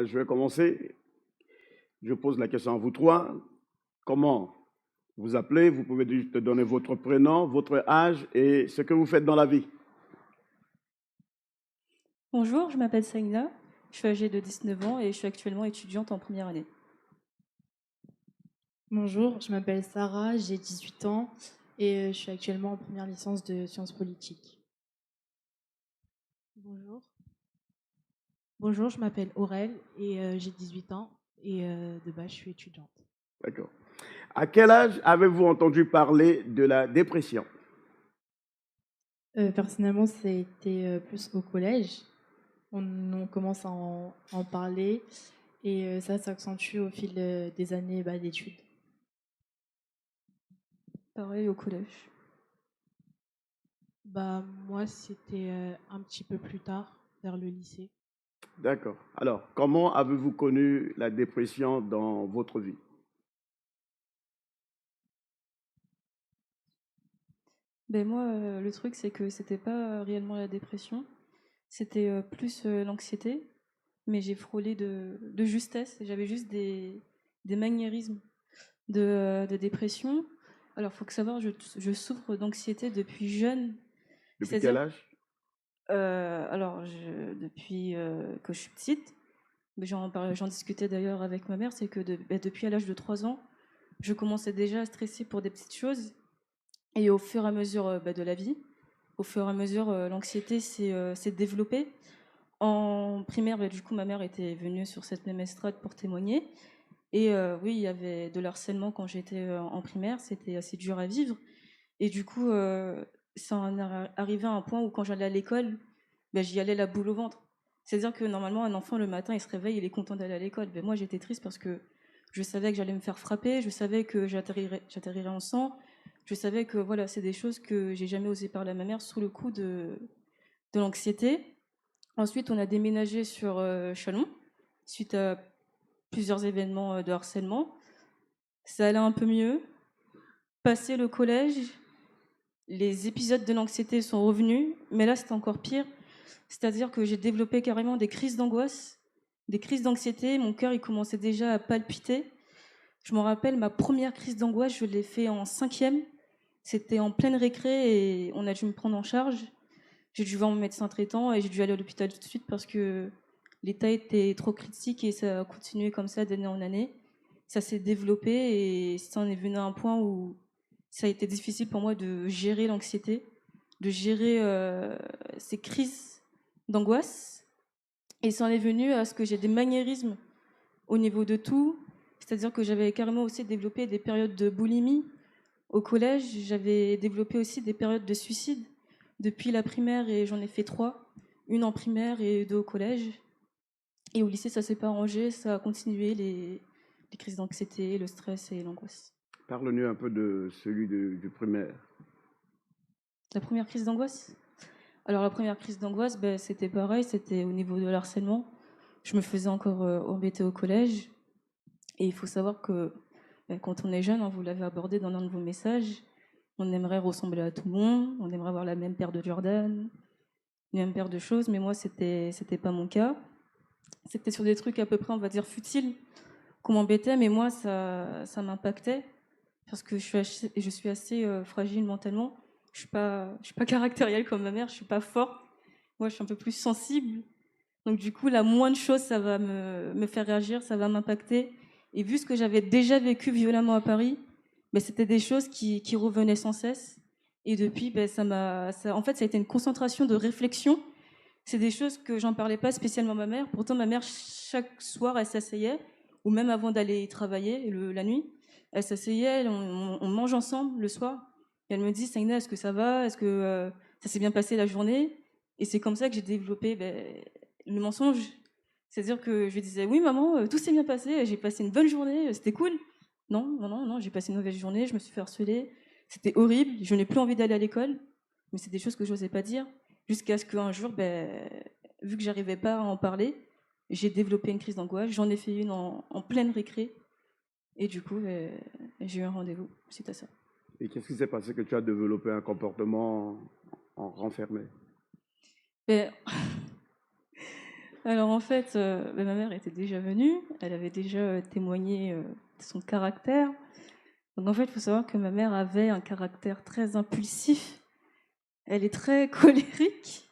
Je vais commencer. Je pose la question à vous trois. Comment vous appelez? Vous pouvez juste donner votre prénom, votre âge et ce que vous faites dans la vie. Bonjour, je m'appelle Saïna, je suis âgée de 19 ans et je suis actuellement étudiante en première année. Bonjour, je m'appelle Sarah, j'ai 18 ans et je suis actuellement en première licence de sciences politiques. Bonjour. Bonjour, je m'appelle Aurel et j'ai 18 ans et de base, je suis étudiante. D'accord. À quel âge avez-vous entendu parler de la dépression? Personnellement, ça a été plus au collège. On commence à en parler et ça s'accentue au fil des années d'études. Pareil au collège. Moi, c'était un petit peu plus tard, vers le lycée. D'accord. Alors, comment avez-vous connu la dépression dans votre vie? Ben moi, le truc, c'est que c'était pas réellement la dépression, c'était plus l'anxiété, mais j'ai frôlé de justesse. J'avais juste des maniérismes de dépression. Alors, il faut que savoir, je souffre d'anxiété depuis jeune, Depuis quel c'est-à-dire, âge? depuis que je suis petite, mais j'en discutais d'ailleurs avec ma mère, c'est que depuis à l'âge de 3 ans, je commençais déjà à stresser pour des petites choses. Et au fur et à mesure de la vie, au fur et à mesure, l'anxiété s'est développée. En primaire, du coup, ma mère était venue sur cette même estrade pour témoigner. Et oui, il y avait de l'harcèlement quand j'étais en primaire. C'était assez dur à vivre. Et du coup, ça en est arrivé à un point où quand j'allais à l'école, j'y allais la boule au ventre. C'est-à-dire que normalement, un enfant, le matin, il se réveille, il est content d'aller à l'école. Mais moi, j'étais triste parce que je savais que j'allais me faire frapper, je savais que j'atterrirais en sang, je savais que voilà, c'est des choses que j'ai jamais osé parler à ma mère sous le coup de l'anxiété. Ensuite, on a déménagé sur Chalon, suite à plusieurs événements de harcèlement. Ça allait un peu mieux. Passé le collège, les épisodes de l'anxiété sont revenus, mais là, c'était encore pire. C'est-à-dire que j'ai développé carrément des crises d'angoisse, des crises d'anxiété. Mon cœur, il commençait déjà à palpiter. Je me rappelle, ma première crise d'angoisse, je l'ai fait en cinquième. C'était en pleine récré et on a dû me prendre en charge. J'ai dû voir mon médecin traitant et j'ai dû aller à l'hôpital tout de suite parce que l'état était trop critique et ça a continué comme ça d'année en année. Ça s'est développé et ça en est venu à un point où ça a été difficile pour moi de gérer l'anxiété, de gérer ces crises d'angoisse. Et ça en est venu à ce que j'ai des maniérismes au niveau de tout. C'est-à-dire que j'avais carrément aussi développé des périodes de boulimie. Au collège, j'avais développé aussi des périodes de suicide depuis la primaire et j'en ai fait 3. Une en primaire et 2 au collège. Et au lycée, ça s'est pas arrangé, ça a continué les crises d'anxiété, le stress et l'angoisse. Parle-nous un peu de celui du primaire. La première crise d'angoisse? Alors la première crise d'angoisse, c'était pareil, c'était au niveau de l'harcèlement. Je me faisais encore embêter au collège. Et il faut savoir que quand on est jeune, hein, vous l'avez abordé dans l'un de vos messages, on aimerait ressembler à tout le monde, on aimerait avoir la même paire de Jordan, la même paire de choses, mais moi, c'était pas mon cas. C'était sur des trucs à peu près, on va dire, futiles qu'on m'embêtait, mais moi, ça m'impactait parce que je suis assez fragile mentalement. Je suis pas caractérielle comme ma mère, je suis pas forte. Moi, je suis un peu plus sensible. Donc du coup, la moindre chose, ça va me faire réagir, ça va m'impacter. Et vu ce que j'avais déjà vécu violemment à Paris, c'était des choses qui revenaient sans cesse. Et depuis, en fait, ça a été une concentration de réflexion. C'est des choses que j'en parlais pas spécialement à ma mère. Pourtant, ma mère, chaque soir, elle s'asseyait, ou même avant d'aller travailler la nuit, elle s'asseyait, on mange ensemble le soir. Et elle me dit, Saïna, est-ce que ça va? Est-ce que ça s'est bien passé la journée? Et c'est comme ça que j'ai développé le mensonge. C'est-à-dire que je lui disais, oui, maman, tout s'est bien passé, j'ai passé une bonne journée, c'était cool. Non, non, non, non, j'ai passé une mauvaise journée, je me suis fait harceler, c'était horrible, je n'ai plus envie d'aller à l'école. Mais c'est des choses que je n'osais pas dire. Jusqu'à ce qu'un jour, vu que j'arrivais pas à en parler, j'ai développé une crise d'angoisse. J'en ai fait une en pleine récré. Et du coup, j'ai eu un rendez-vous suite à ça. Et qu'est-ce qui s'est passé que tu as développé un comportement en renfermé? Ben, Alors en fait, ma mère était déjà venue, elle avait déjà témoigné de son caractère. Donc en fait, il faut savoir que ma mère avait un caractère très impulsif. Elle est très colérique.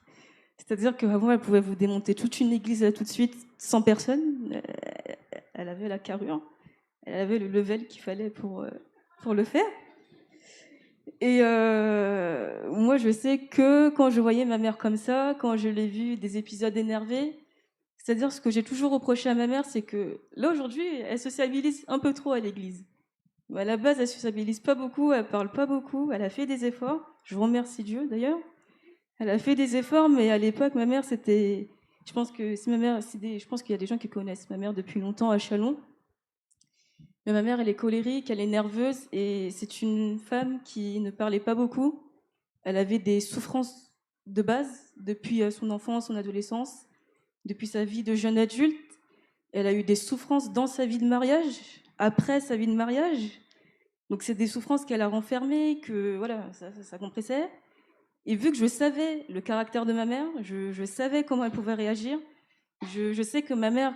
C'est-à-dire qu'avant, elle pouvait vous démonter toute une église là tout de suite, sans personne. Elle avait la carrure, elle avait le level qu'il fallait pour le faire. Et moi, je sais que quand je voyais ma mère comme ça, quand je l'ai vue des épisodes énervés, c'est-à-dire ce que j'ai toujours reproché à ma mère, c'est que là, aujourd'hui, elle sociabilise un peu trop à l'église. À la base, elle sociabilise pas beaucoup, elle parle pas beaucoup, elle a fait des efforts. Je vous remercie Dieu d'ailleurs. Elle a fait des efforts, mais à l'époque, ma mère, c'était. Je pense que si ma mère, je pense qu'il y a des gens qui connaissent ma mère depuis longtemps à Chalon. Mais ma mère, elle est colérique, elle est nerveuse, et c'est une femme qui ne parlait pas beaucoup. Elle avait des souffrances de base depuis son enfance, son adolescence, depuis sa vie de jeune adulte. Elle a eu des souffrances dans sa vie de mariage, après sa vie de mariage. Donc c'est des souffrances qu'elle a renfermées, que voilà, ça compressait. Et vu que je savais le caractère de ma mère, je savais comment elle pouvait réagir. Je sais que ma mère,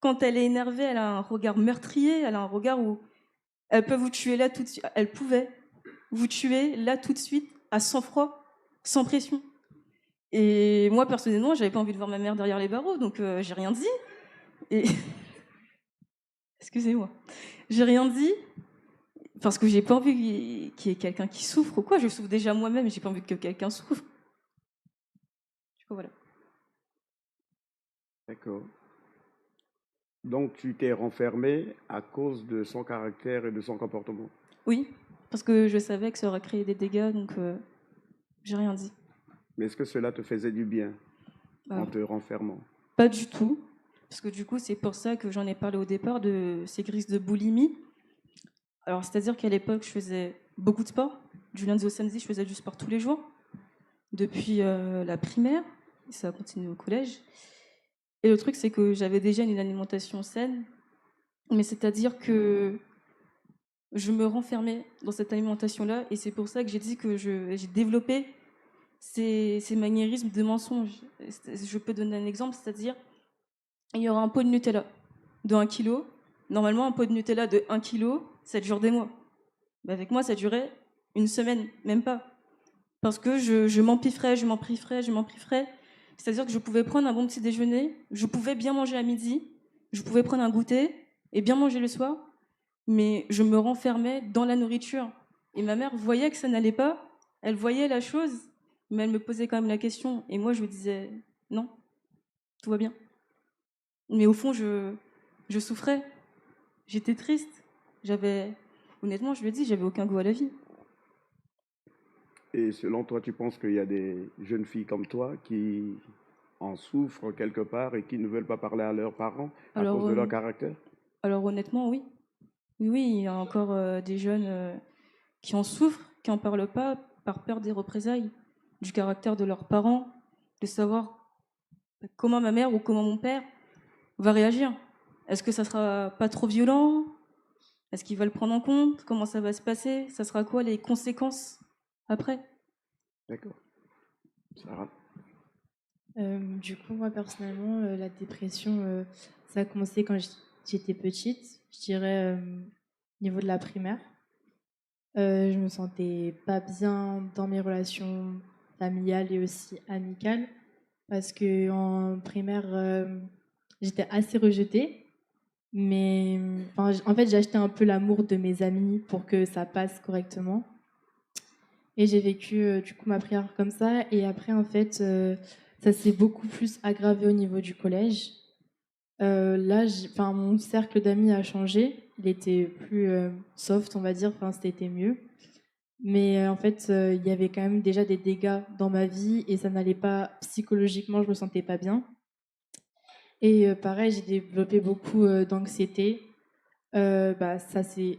quand elle est énervée, elle a un regard meurtrier, elle a un regard où elle peut vous tuer là tout de suite. Elle pouvait vous tuer là tout de suite, à sang-froid, sans pression. Et moi, personnellement, j'avais pas envie de voir ma mère derrière les barreaux, donc j'ai rien dit. Et excusez-moi, j'ai rien dit parce que j'ai pas envie qu'il y ait quelqu'un qui souffre ou quoi. Je souffre déjà moi-même, j'ai pas envie que quelqu'un souffre. Du coup, voilà. D'accord. Donc, tu t'es renfermé à cause de son caractère et de son comportement. Oui, parce que je savais que ça aurait créé des dégâts, donc j'ai rien dit. Mais est-ce que cela te faisait du bien en Alors, te renfermant? pas du tout, parce que du coup, c'est pour ça que j'en ai parlé au départ de ces crises de boulimie. Alors, c'est-à-dire qu'à l'époque, je faisais beaucoup de sport. Du lundi au samedi, je faisais du sport tous les jours, depuis la primaire, et ça a continué au collège. Et le truc, c'est que j'avais déjà une alimentation saine, mais c'est-à-dire que je me renfermais dans cette alimentation-là, et c'est pour ça que j'ai dit que j'ai développé ces maniérismes de mensonge. Je peux donner un exemple, c'est-à-dire, il y aura un pot de Nutella de 1 kg. Normalement, un pot de Nutella de 1 kg, ça dure des mois. Mais avec moi, ça durait une semaine, même pas. Parce que je m'empiffrais, je m'empiffrais, je m'empiffrais. C'est-à-dire que je pouvais prendre un bon petit déjeuner, je pouvais bien manger à midi, je pouvais prendre un goûter et bien manger le soir, mais je me renfermais dans la nourriture. Et ma mère voyait que ça n'allait pas, elle voyait la chose, mais elle me posait quand même la question. Et moi, je lui disais non, tout va bien. Mais au fond, je souffrais, j'étais triste. Honnêtement, je le dis, j'avais aucun goût à la vie. Et selon toi, tu penses qu'il y a des jeunes filles comme toi qui en souffrent quelque part et qui ne veulent pas parler à leurs parents à Alors, cause de leur caractère? alors honnêtement, oui. Oui, oui, il y a encore des jeunes qui en souffrent, qui n'en parlent pas par peur des représailles, du caractère de leurs parents, de savoir comment ma mère ou comment mon père va réagir. Est-ce que ça sera pas trop violent? Est-ce qu'il va le prendre en compte? Comment ça va se passer? Ça sera quoi les conséquences après? D'accord. Sarah? Du coup, moi personnellement, la dépression, ça a commencé quand j'étais petite, je dirais au niveau de la primaire. Je me sentais pas bien dans mes relations familiales et aussi amicales parce que en primaire, j'étais assez rejetée. Mais enfin, en fait, j'ai acheté un peu l'amour de mes amis pour que ça passe correctement. Et j'ai vécu du coup ma prière comme ça. Et après, en fait, ça s'est beaucoup plus aggravé au niveau du collège. Là, enfin, mon cercle d'amis a changé. Il était plus soft, on va dire. Enfin, c'était mieux. Mais en fait, il y avait quand même déjà des dégâts dans ma vie et ça n'allait pas psychologiquement. Je me sentais pas bien. Et pareil, j'ai développé beaucoup d'anxiété. Bah, ça c'est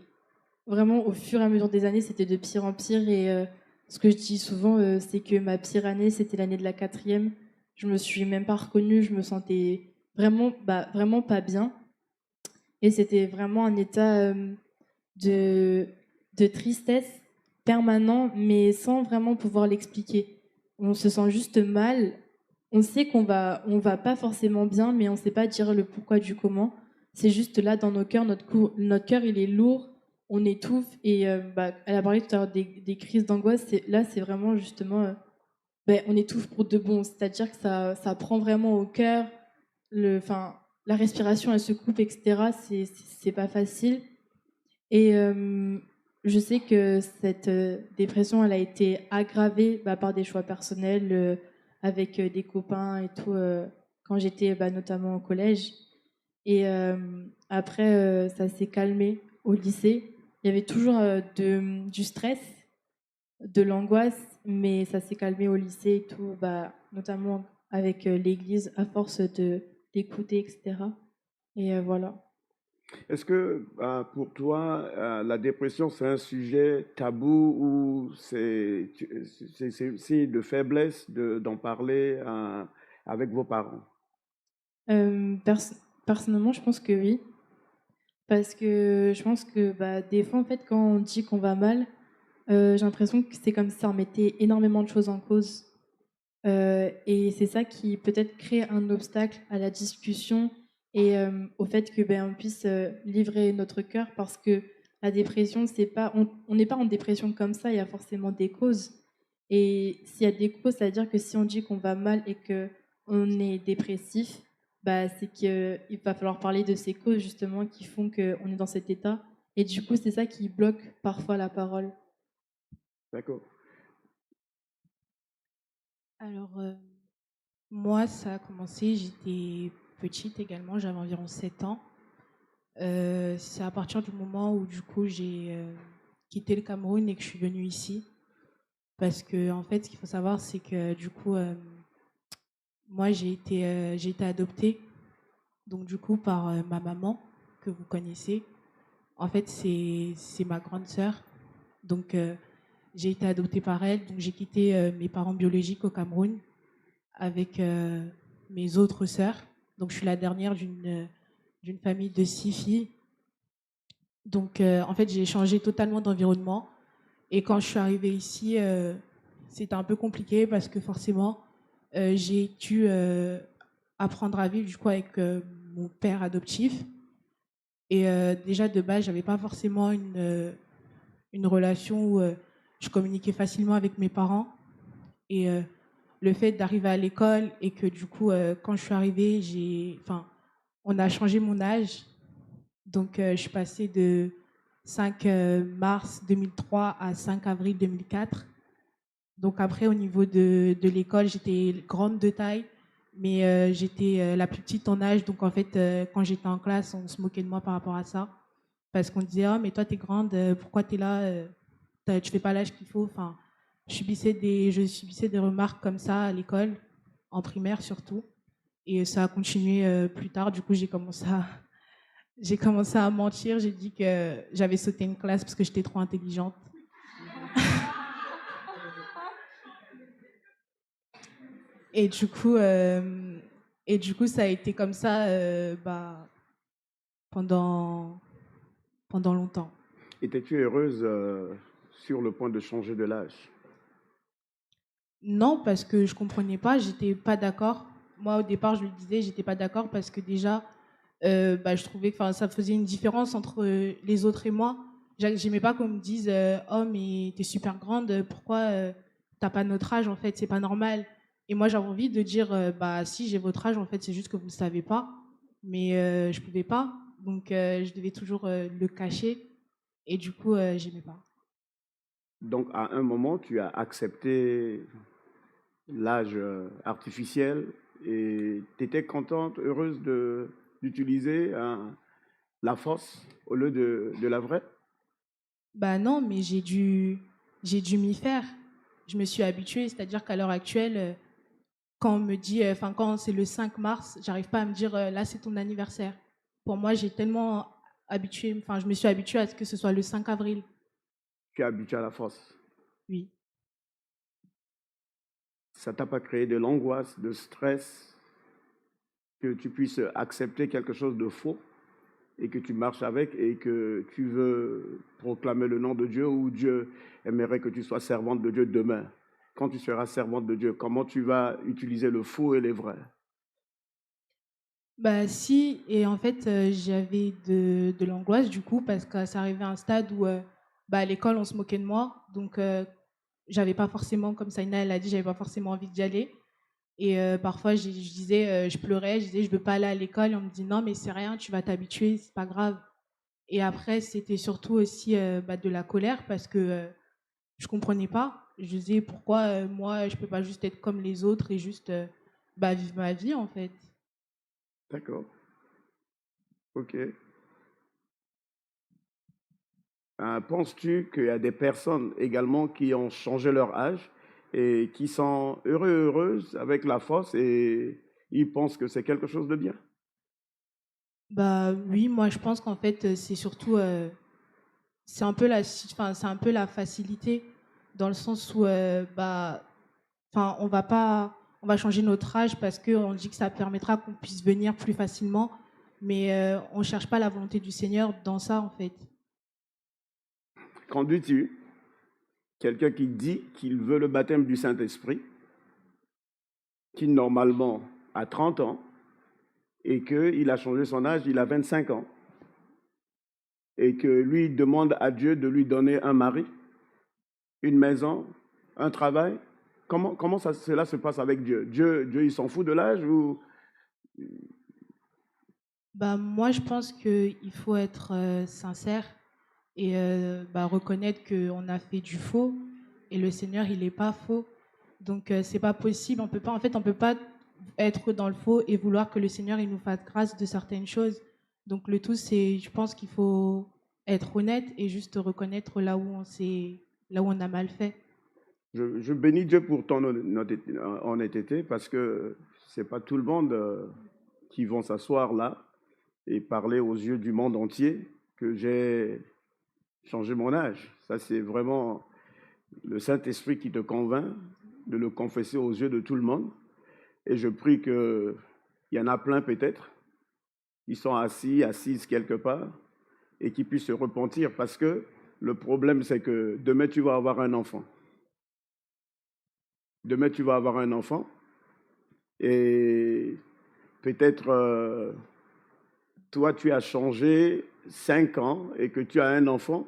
vraiment au fur et à mesure des années, c'était de pire en pire. Et ce que je dis souvent, c'est que ma pire année, c'était l'année de la 4e. Je me suis même pas reconnue, je me sentais vraiment, bah, vraiment pas bien. Et c'était vraiment un état de, de tristesse permanent, mais sans vraiment pouvoir l'expliquer. On se sent juste mal on sait on va pas forcément bien, mais on sait pas dire le pourquoi du comment. C'est juste là dans nos cœurs, notre cœur il est lourd, on étouffe et bah, elle a parlé tout à l'heure des crises d'angoisse. Là, c'est vraiment justement, ben, on étouffe pour de bon. C'est-à-dire que ça prend vraiment au cœur. Enfin, la respiration elle se coupe, etc. C'est pas facile. Et je sais que cette dépression, elle a été aggravée bah, par des choix personnels, avec des copains et tout, quand j'étais bah, notamment au collège. Et après, ça s'est calmé au lycée. Il y avait toujours du stress, de l'angoisse, mais ça s'est calmé au lycée et tout, bah, notamment avec l'église, à force d'écouter, etc. Et voilà. Est-ce que pour toi, la dépression, c'est un sujet tabou ou c'est signe de faiblesse d'en parler avec vos parents? Euh, pers- Personnellement, je pense que oui. Parce que je pense que bah, des fois, en fait, quand on dit qu'on va mal, j'ai l'impression que c'est comme si ça remettait énormément de choses en cause. Et c'est ça qui peut-être crée un obstacle à la discussion et au fait que ben, on puisse livrer notre cœur parce que la dépression, c'est pas, on n'est pas en dépression comme ça, il y a forcément des causes. Et s'il y a des causes, ça veut dire que si on dit qu'on va mal et que on est dépressif, bah, c'est qu'il va falloir parler de ces causes justement qui font qu'on est dans cet état. Et du coup, c'est ça qui bloque parfois la parole. D'accord. Alors, moi, ça a commencé, j'étais petite également, j'avais environ 7 ans. C'est à partir du moment où, du coup, j'ai quitté le Cameroun et que je suis venue ici. Parce que, en fait, ce qu'il faut savoir, c'est que, du coup, moi, j'ai été adoptée, donc, du coup, par ma maman, que vous connaissez. En fait, c'est ma grande sœur. Donc, j'ai été adoptée par elle. Donc, j'ai quitté mes parents biologiques au Cameroun avec mes autres sœurs. Donc, je suis la dernière d'une famille de 6 filles. Donc, en fait, j'ai changé totalement d'environnement. Et quand je suis arrivée ici, c'était un peu compliqué parce que forcément, j'ai dû apprendre à vivre du coup avec mon père adoptif. Et déjà de base, j'avais pas forcément une relation où je communiquais facilement avec mes parents. Et le fait d'arriver à l'école et que du coup, quand je suis arrivée, enfin, on a changé mon âge. Donc, je suis passée de 5 mars 2003 à 5 avril 2004. Donc après, au niveau de l'école, j'étais grande de taille, mais j'étais la plus petite en âge. Donc en fait, quand j'étais en classe, on se moquait de moi par rapport à ça. Parce qu'on disait, oh, mais toi, t'es grande, pourquoi t'es là, tu fais pas l'âge qu'il faut. Enfin, je subissais des remarques comme ça à l'école, en primaire surtout. Et ça a continué plus tard. Du coup, j'ai commencé à mentir. J'ai dit que j'avais sauté une classe parce que j'étais trop intelligente. Et du coup, ça a été comme ça bah, pendant, pendant longtemps. Étais-tu heureuse sur le point de changer de l'âge? Non, parce que je comprenais pas, j'étais pas d'accord. Moi, au départ, je le disais, j'étais pas d'accord parce que déjà, bah, je trouvais que ça faisait une différence entre les autres et moi. J'aimais pas qu'on me dise oh, mais t'es super grande, pourquoi t'as pas notre âge en fait, c'est pas normal. Et moi, j'avais envie de dire bah, si j'ai votre âge, en fait, c'est juste que vous ne savez pas. Mais je pouvais pas. Donc, je devais toujours le cacher. Et du coup, j'aimais pas. Donc, à un moment, tu as accepté l'âge artificiel et tu étais contente, heureuse d'utiliser la force au lieu de la vraie? Bah non, mais j'ai dû m'y faire. Je me suis habituée, c'est-à-dire qu'à l'heure actuelle, quand on me dit, enfin quand c'est le 5 mars, j'arrive pas à me dire là c'est ton anniversaire. Pour moi, j'ai tellement habitué, enfin je me suis habituée à ce que ce soit le 5 avril. Tu es habitué à la force. Oui. Ça t'a pas créé de l'angoisse, de stress, que tu puisses accepter quelque chose de faux et que tu marches avec et que tu veux proclamer le nom de Dieu ou Dieu aimerait que tu sois servante de Dieu demain. quand tu seras servante de Dieu? Comment tu vas utiliser le faux et les vrais? Bah si, et en fait, j'avais de l'angoisse du coup parce que ça arrivait à un stade où, bah, à l'école, on se moquait de moi. Donc, j'avais pas forcément, comme Saïna, elle a dit, j'avais pas forcément envie d'y aller. Et parfois, je disais, je pleurais, je disais: «Je veux pas aller à l'école» et on me dit: «Non, mais c'est rien, tu vas t'habituer, c'est pas grave». Et après, c'était surtout aussi, bah, de la colère parce que, je comprenais pas. Je disais: «Pourquoi, moi, je peux pas juste être comme les autres et juste, bah, vivre ma vie, en fait?» D'accord, OK. Penses-tu qu'il y a des personnes également qui ont changé leur âge et qui sont heureux, heureuses avec la force et ils pensent que c'est quelque chose de bien? Bah, oui, moi, je pense qu'en fait, c'est surtout, c'est un peu c'est un peu la facilité dans le sens où, bah, enfin, on va changer notre âge parce qu'on dit que ça permettra qu'on puisse venir plus facilement, mais on ne cherche pas la volonté du Seigneur dans ça, en fait. Qu'en dis-tu? Quelqu'un qui dit qu'il veut le baptême du Saint-Esprit, qui normalement a 30 ans et qu'il a changé son âge, il a 25 ans, et que lui demande à Dieu de lui donner un mari, une maison, un travail. Comment cela se passe avec Dieu? Dieu, il s'en fout de l'âge ou... Bah, moi, je pense qu'il faut être sincère et bah, reconnaître qu'on a fait du faux et le Seigneur, il n'est pas faux. Donc, c'est pas possible. On peut pas, en fait, on peut pas être dans le faux et vouloir que le Seigneur il nous fasse grâce de certaines choses. Donc, le tout, c'est, je pense qu'il faut être honnête et juste reconnaître là où on a mal fait. Je bénis Dieu pour ton honnêteté parce que c'est pas tout le monde qui vont s'asseoir là et parler aux yeux du monde entier que j'ai changé mon âge. Ça, c'est vraiment le Saint-Esprit qui te convainc de le confesser aux yeux de tout le monde. Et je prie qu'il y en a plein peut-être qui sont assises quelque part et qui puissent se repentir parce que le problème, c'est que demain, tu vas avoir un enfant. Demain, tu vas avoir un enfant et peut-être toi, tu as changé 5 ans et que tu as un enfant.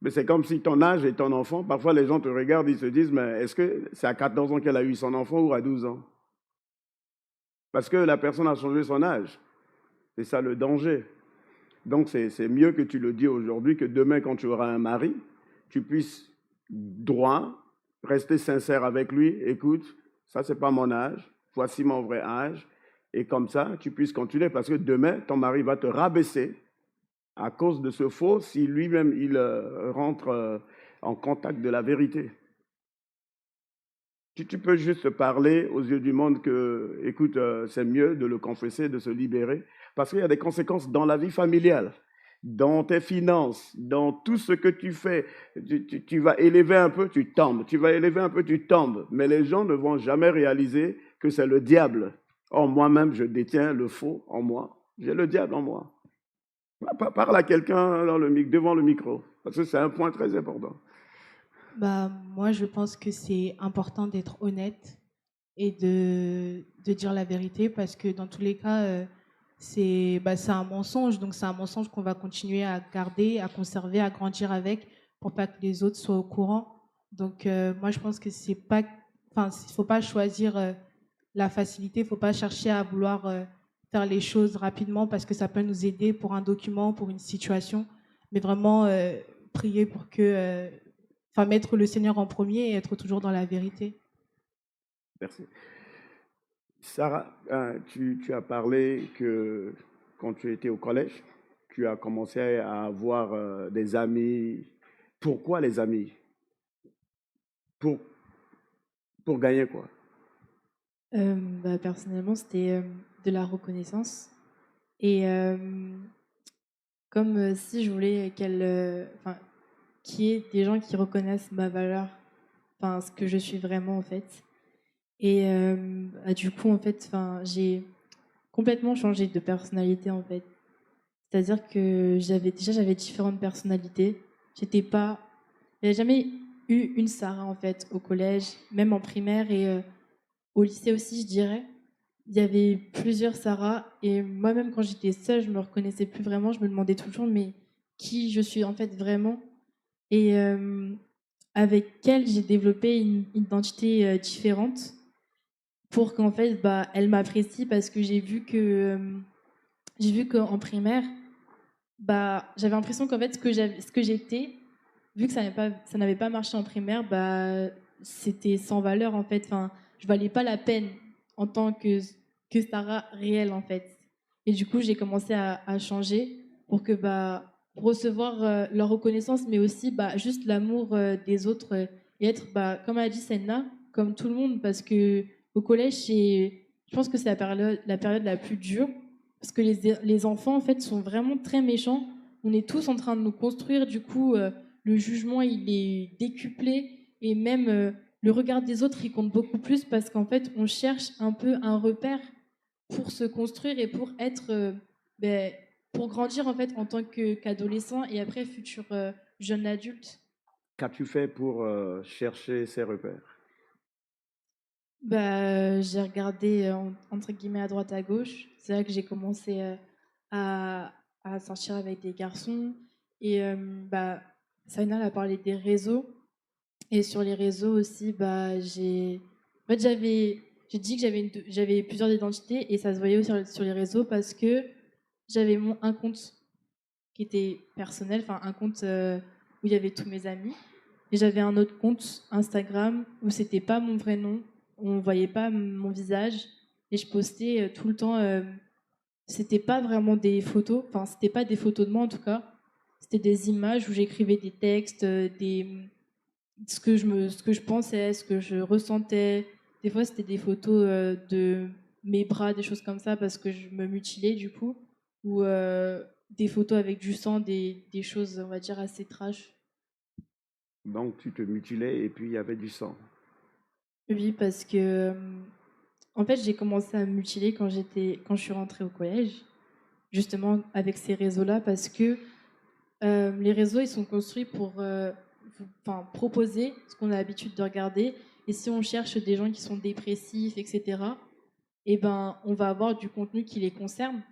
Mais c'est comme si ton âge et ton enfant, parfois les gens te regardent, ils se disent, mais est-ce que c'est à 14 ans qu'elle a eu son enfant ou à 12 ans? Parce que la personne a changé son âge. C'est ça le danger. Donc c'est mieux que tu le dis aujourd'hui que demain, quand tu auras un mari, tu puisses droit, rester sincère avec lui. Écoute, ça, c'est pas mon âge. Voici mon vrai âge. Et comme ça, tu puisses continuer parce que demain, ton mari va te rabaisser à cause de ce faux si lui-même il rentre en contact de la vérité. Tu peux juste parler aux yeux du monde que, écoute, c'est mieux de le confesser, de se libérer, parce qu'il y a des conséquences dans la vie familiale, dans tes finances, dans tout ce que tu fais. Tu vas élever un peu, tu tombes. Tu vas élever un peu, tu tombes. Mais les gens ne vont jamais réaliser que c'est le diable. Or, moi-même, je détiens le faux en moi. J'ai le diable en moi. Parle à quelqu'un devant le micro, parce que c'est un point très important. Bah, moi, je pense que c'est important d'être honnête et de dire la vérité parce que dans tous les cas, c'est un mensonge. Donc, c'est un mensonge qu'on va continuer à garder, à conserver, à grandir avec pour pas que les autres soient au courant. Donc, moi, je pense que c'est pas, enfin, il faut pas choisir la facilité, il faut pas chercher à vouloir faire les choses rapidement parce que ça peut nous aider pour un document, pour une situation, mais vraiment prier pour que, enfin, mettre le Seigneur en premier et être toujours dans la vérité. Merci. Sarah, tu as parlé que quand tu étais au collège, tu as commencé à avoir des amis. Pourquoi les amis? Pour, pour gagner quoi? Bah, personnellement, c'était de la reconnaissance. Et comme si je voulais enfin, qu'il y ait des gens qui reconnaissent ma valeur, enfin, ce que je suis vraiment en fait. Et bah, du coup, en fait, enfin, j'ai complètement changé de personnalité en fait. C'est-à-dire que j'avais différentes personnalités. J'étais pas, il y a jamais eu une Sarah en fait au collège, même en primaire et au lycée aussi, je dirais. Il y avait plusieurs Sarah et moi-même quand j'étais seule, je me reconnaissais plus vraiment. Je me demandais toujours mais qui je suis en fait vraiment. Et avec elle, j'ai développé une identité différente pour qu'en fait, bah, elle m'apprécie parce que j'ai vu qu'en primaire, bah, j'avais l'impression qu'en fait, ce que j'étais, vu que ça n'avait pas marché en primaire, bah, c'était sans valeur en fait. Enfin, je valais pas la peine en tant que Sarah réelle en fait. Et du coup, j'ai commencé à changer pour que bah, pour recevoir leur reconnaissance, mais aussi bah, juste l'amour des autres et être, bah, comme a dit Senna, comme tout le monde, parce que au collège, je pense que c'est la période la plus dure, parce que les enfants en fait sont vraiment très méchants. On est tous en train de nous construire, du coup. Le jugement il est décuplé et même le regard des autres il compte beaucoup plus parce qu'en fait on cherche un peu un repère pour se construire et pour être ben, pour grandir en fait en tant qu'adolescent et après futur jeune adulte. Qu'as-tu fait pour chercher ces repères? Bah, j'ai regardé entre guillemets à droite à gauche. C'est vrai que j'ai commencé à, à sortir avec des garçons et bah Saina a parlé des réseaux. Et sur les réseaux aussi, bah, en fait, j'ai dit que j'avais plusieurs identités et ça se voyait aussi sur les réseaux parce que j'avais un compte qui était personnel, enfin un compte où il y avait tous mes amis. Et j'avais un autre compte Instagram où c'était pas mon vrai nom, on voyait pas mon visage et je postais tout le temps. C'était pas vraiment des photos, enfin c'était pas des photos de moi en tout cas. C'était des images où j'écrivais des textes, ce que je pensais, ce que je ressentais. Des fois, c'était des photos de mes bras, des choses comme ça, parce que je me mutilais du coup. Ou des photos avec du sang, des choses, on va dire, assez trash. Donc, tu te mutilais et puis il y avait du sang. Oui, parce que en fait, j'ai commencé à me mutiler quand je suis rentrée au collège, justement avec ces réseaux-là, parce que les réseaux, ils sont construits pour enfin, proposer ce qu'on a l'habitude de regarder. Et si on cherche des gens qui sont dépressifs, etc., eh ben, on va avoir du contenu qui les concerne.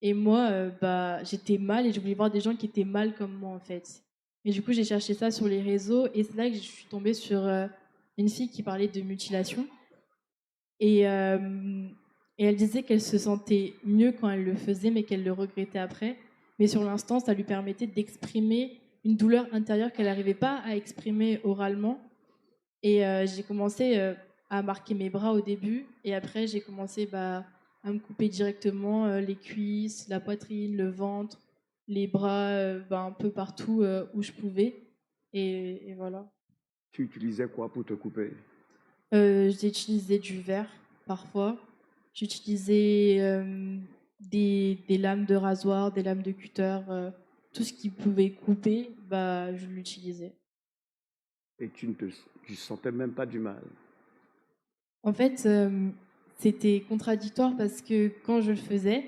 Et moi, bah, j'étais mal et je voulais voir des gens qui étaient mal comme moi, en fait. Et du coup, j'ai cherché ça sur les réseaux et c'est là que je suis tombée sur une fille qui parlait de mutilation. Et, euh, et elle disait qu'elle se sentait mieux quand elle le faisait, mais qu'elle le regrettait après. Mais sur l'instant, ça lui permettait d'exprimer une douleur intérieure qu'elle n'arrivait pas à exprimer oralement. Et j'ai commencé à marquer mes bras au début. Et après, j'ai commencé bah, à me couper directement les cuisses, la poitrine, le ventre, les bras, bah, un peu partout où je pouvais. Et voilà. Tu utilisais quoi pour te couper? J'ai utilisé du verre parfois. J'utilisais des lames de rasoir, des lames de cutter, tout ce qui pouvait couper, bah, je l'utilisais. Et tu sentais même pas du mal. En fait, c'était contradictoire parce que quand je le faisais,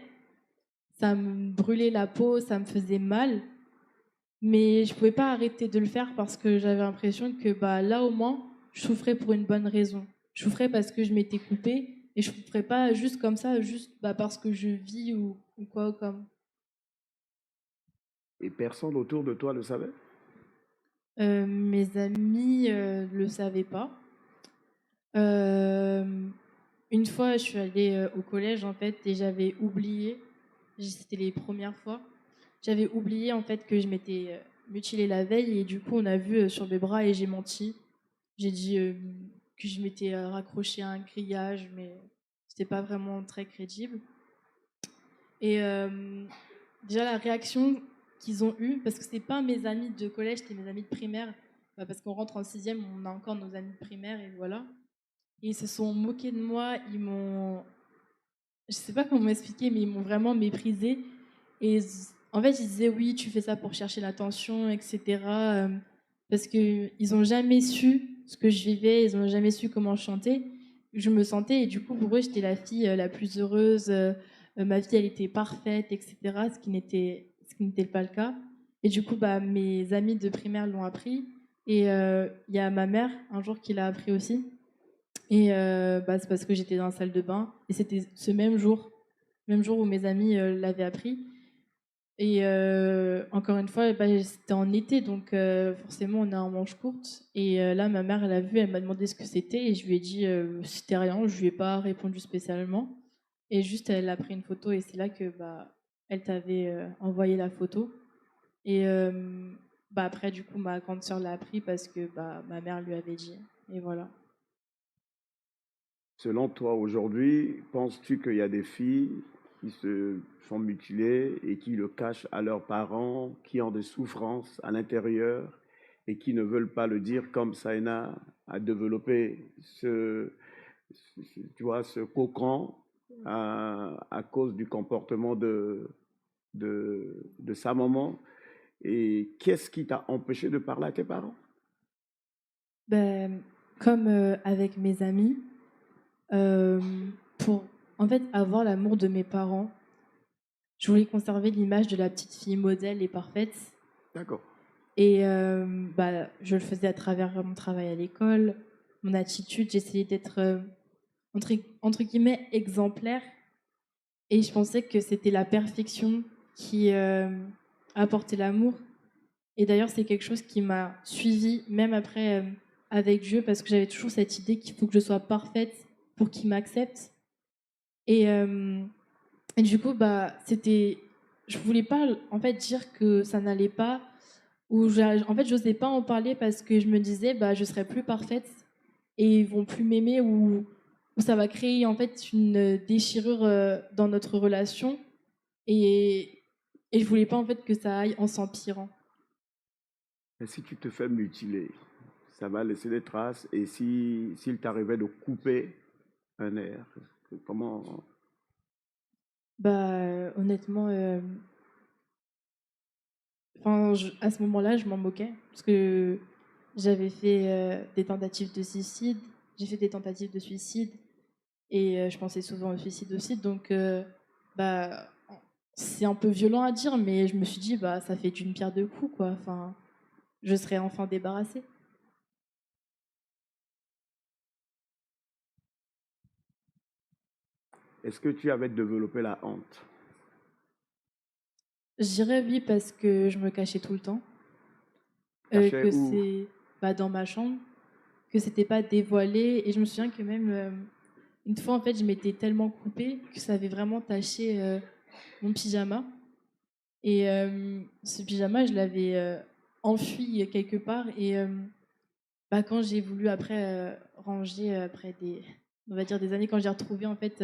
ça me brûlait la peau, ça me faisait mal, mais je pouvais pas arrêter de le faire parce que j'avais l'impression que bah, là au moins, je souffrais pour une bonne raison. Je souffrais parce que je m'étais coupée et je souffrais pas juste comme ça, juste bah, parce que je vis ou quoi comme. Et personne autour de toi le savait? Mes amis le savaient pas. Euh, une fois, je suis allée au collège en fait et j'avais oublié. C'était les premières fois. J'avais oublié en fait que je m'étais mutilée la veille et du coup on a vu sur mes bras et j'ai menti. J'ai dit que je m'étais raccrochée à un grillage, mais c'était pas vraiment très crédible. Et déjà la réaction qu'ils ont eue, parce que c'était pas mes amis de collège, c'était mes amis de primaire, bah, parce qu'on rentre en sixième, on a encore nos amis de primaire et voilà. Et ils se sont moqués de moi, je sais pas comment m'expliquer, mais ils m'ont vraiment méprisée. Et en fait, ils disaient oui, tu fais ça pour chercher l'attention, etc. Parce qu'ils ont jamais su ce que je vivais, ils ont jamais su comment je chantais. Je me sentais, et du coup, pour eux, j'étais la fille la plus heureuse. Ma vie, elle était parfaite, etc. Ce qui n'était pas le cas. Et du coup, bah, mes amis de primaire l'ont appris. Et il y a ma mère, un jour, qui l'a appris aussi. Et c'est parce que j'étais dans la salle de bain. Et c'était ce même jour où mes amis l'avaient appris. Et encore une fois, c'était en été, donc forcément, on est en manche courte. Et là, ma mère, elle a vu, elle m'a demandé ce que c'était. Et je lui ai dit, c'était rien, je lui ai pas répondu spécialement. Et juste, elle a pris une photo et c'est là que elle t'avait envoyé la photo. Et après, du coup, ma grande sœur l'a appris parce que ma mère lui avait dit. Et voilà. Selon toi, aujourd'hui, penses-tu qu'il y a des filles qui se font mutiler et qui le cachent à leurs parents, qui ont des souffrances à l'intérieur et qui ne veulent pas le dire comme Saïna a développé tu vois, ce cocon à cause du comportement de sa maman? Et qu'est-ce qui t'a empêché de parler à tes parents? Ben, comme avec mes amis, pour en fait avoir l'amour de mes parents, je voulais conserver l'image de la petite fille modèle et parfaite. D'accord. Et je le faisais à travers mon travail à l'école, mon attitude. J'essayais d'être, entre guillemets, exemplaire. Et je pensais que c'était la perfection qui apportait l'amour. Et d'ailleurs, c'est quelque chose qui m'a suivie, même après, avec Dieu, parce que j'avais toujours cette idée qu'il faut que je sois parfaite pour qu'il m'accepte. Et, et du coup, je voulais pas, en fait, dire que ça n'allait pas, en fait, j'osais pas en parler parce que je me disais, je serai plus parfaite et ils vont plus m'aimer ou ça va créer, en fait, une déchirure dans notre relation. Et, et je voulais pas, en fait, que ça aille en s'empirant. Et si tu te fais mutiler, ça va laisser des traces. Et si s'il t'arrivait de couper un air, comment? Honnêtement, à ce moment-là, je m'en moquais parce que j'avais fait des tentatives de suicide, j'ai fait des tentatives de suicide et je pensais souvent au suicide aussi. Donc, bah, c'est un peu violent à dire, mais je me suis dit, ça fait d'une pierre deux coups, quoi. Enfin, je serais enfin débarrassée. Est-ce que tu avais développé la honte? Je dirais oui parce que je me cachais tout le temps, Cachais que où? c'est dans ma chambre, que c'était pas dévoilé. Et je me souviens que même une fois, en fait, je m'étais tellement coupée que ça avait vraiment taché mon pyjama. Et ce pyjama, je l'avais enfui quelque part. Et quand j'ai voulu après ranger, après on va dire des années, quand j'ai retrouvé, en fait,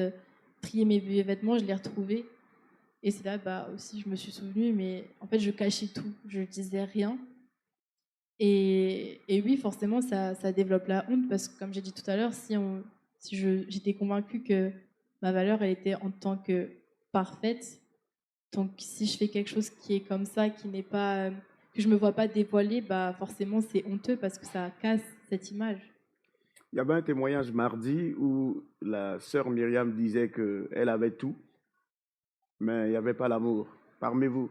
trier mes vêtements, je l'ai retrouvé. Et c'est là, aussi, je me suis souvenue, mais en fait, je cachais tout. Je disais rien. Et oui, forcément, ça développe la honte parce que, comme j'ai dit tout à l'heure, j'étais convaincue que ma valeur, elle était en tant que parfaite. Donc, si je fais quelque chose qui est comme ça, qui n'est pas, que je me vois pas dévoiler, forcément, c'est honteux parce que ça casse cette image. Il y avait un témoignage mardi où la sœur Myriam disait qu'elle avait tout, mais il n'y avait pas l'amour. Parmi vous,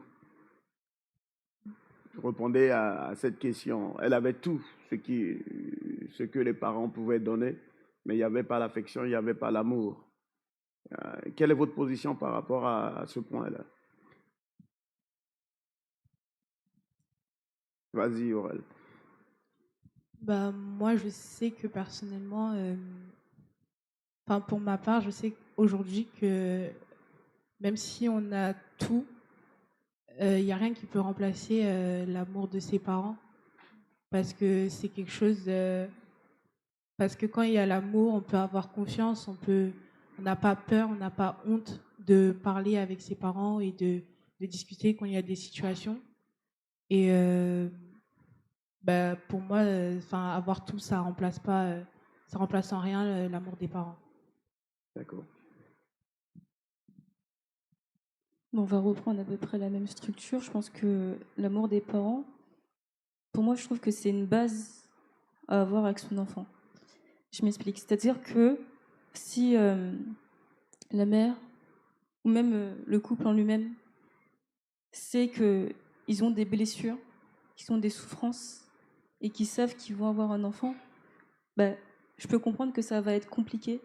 répondez à cette question. Elle avait tout ce que les parents pouvaient donner, mais il n'y avait pas l'affection, il n'y avait pas l'amour. Quelle est votre position par rapport à ce point-là? Vas-y, Aurel. Moi, je sais que personnellement, pour ma part, je sais aujourd'hui que même si on a tout, il n'y a rien qui peut remplacer l'amour de ses parents. Parce que c'est quelque chose. Parce que quand il y a l'amour, on peut avoir confiance, on n'a pas peur, on n'a pas honte de parler avec ses parents et de discuter quand il y a des situations. Et pour moi, avoir tout, ça remplace en rien l'amour des parents. D'accord. Bon, on va reprendre à peu près la même structure. Je pense que l'amour des parents, pour moi, je trouve que c'est une base à avoir avec son enfant. Je m'explique. C'est-à-dire que si la mère, ou même le couple en lui-même, sait qu'ils ont des blessures, qu'ils ont des souffrances, et qui savent qu'ils vont avoir un enfant, ben, je peux comprendre que ça va être compliqué,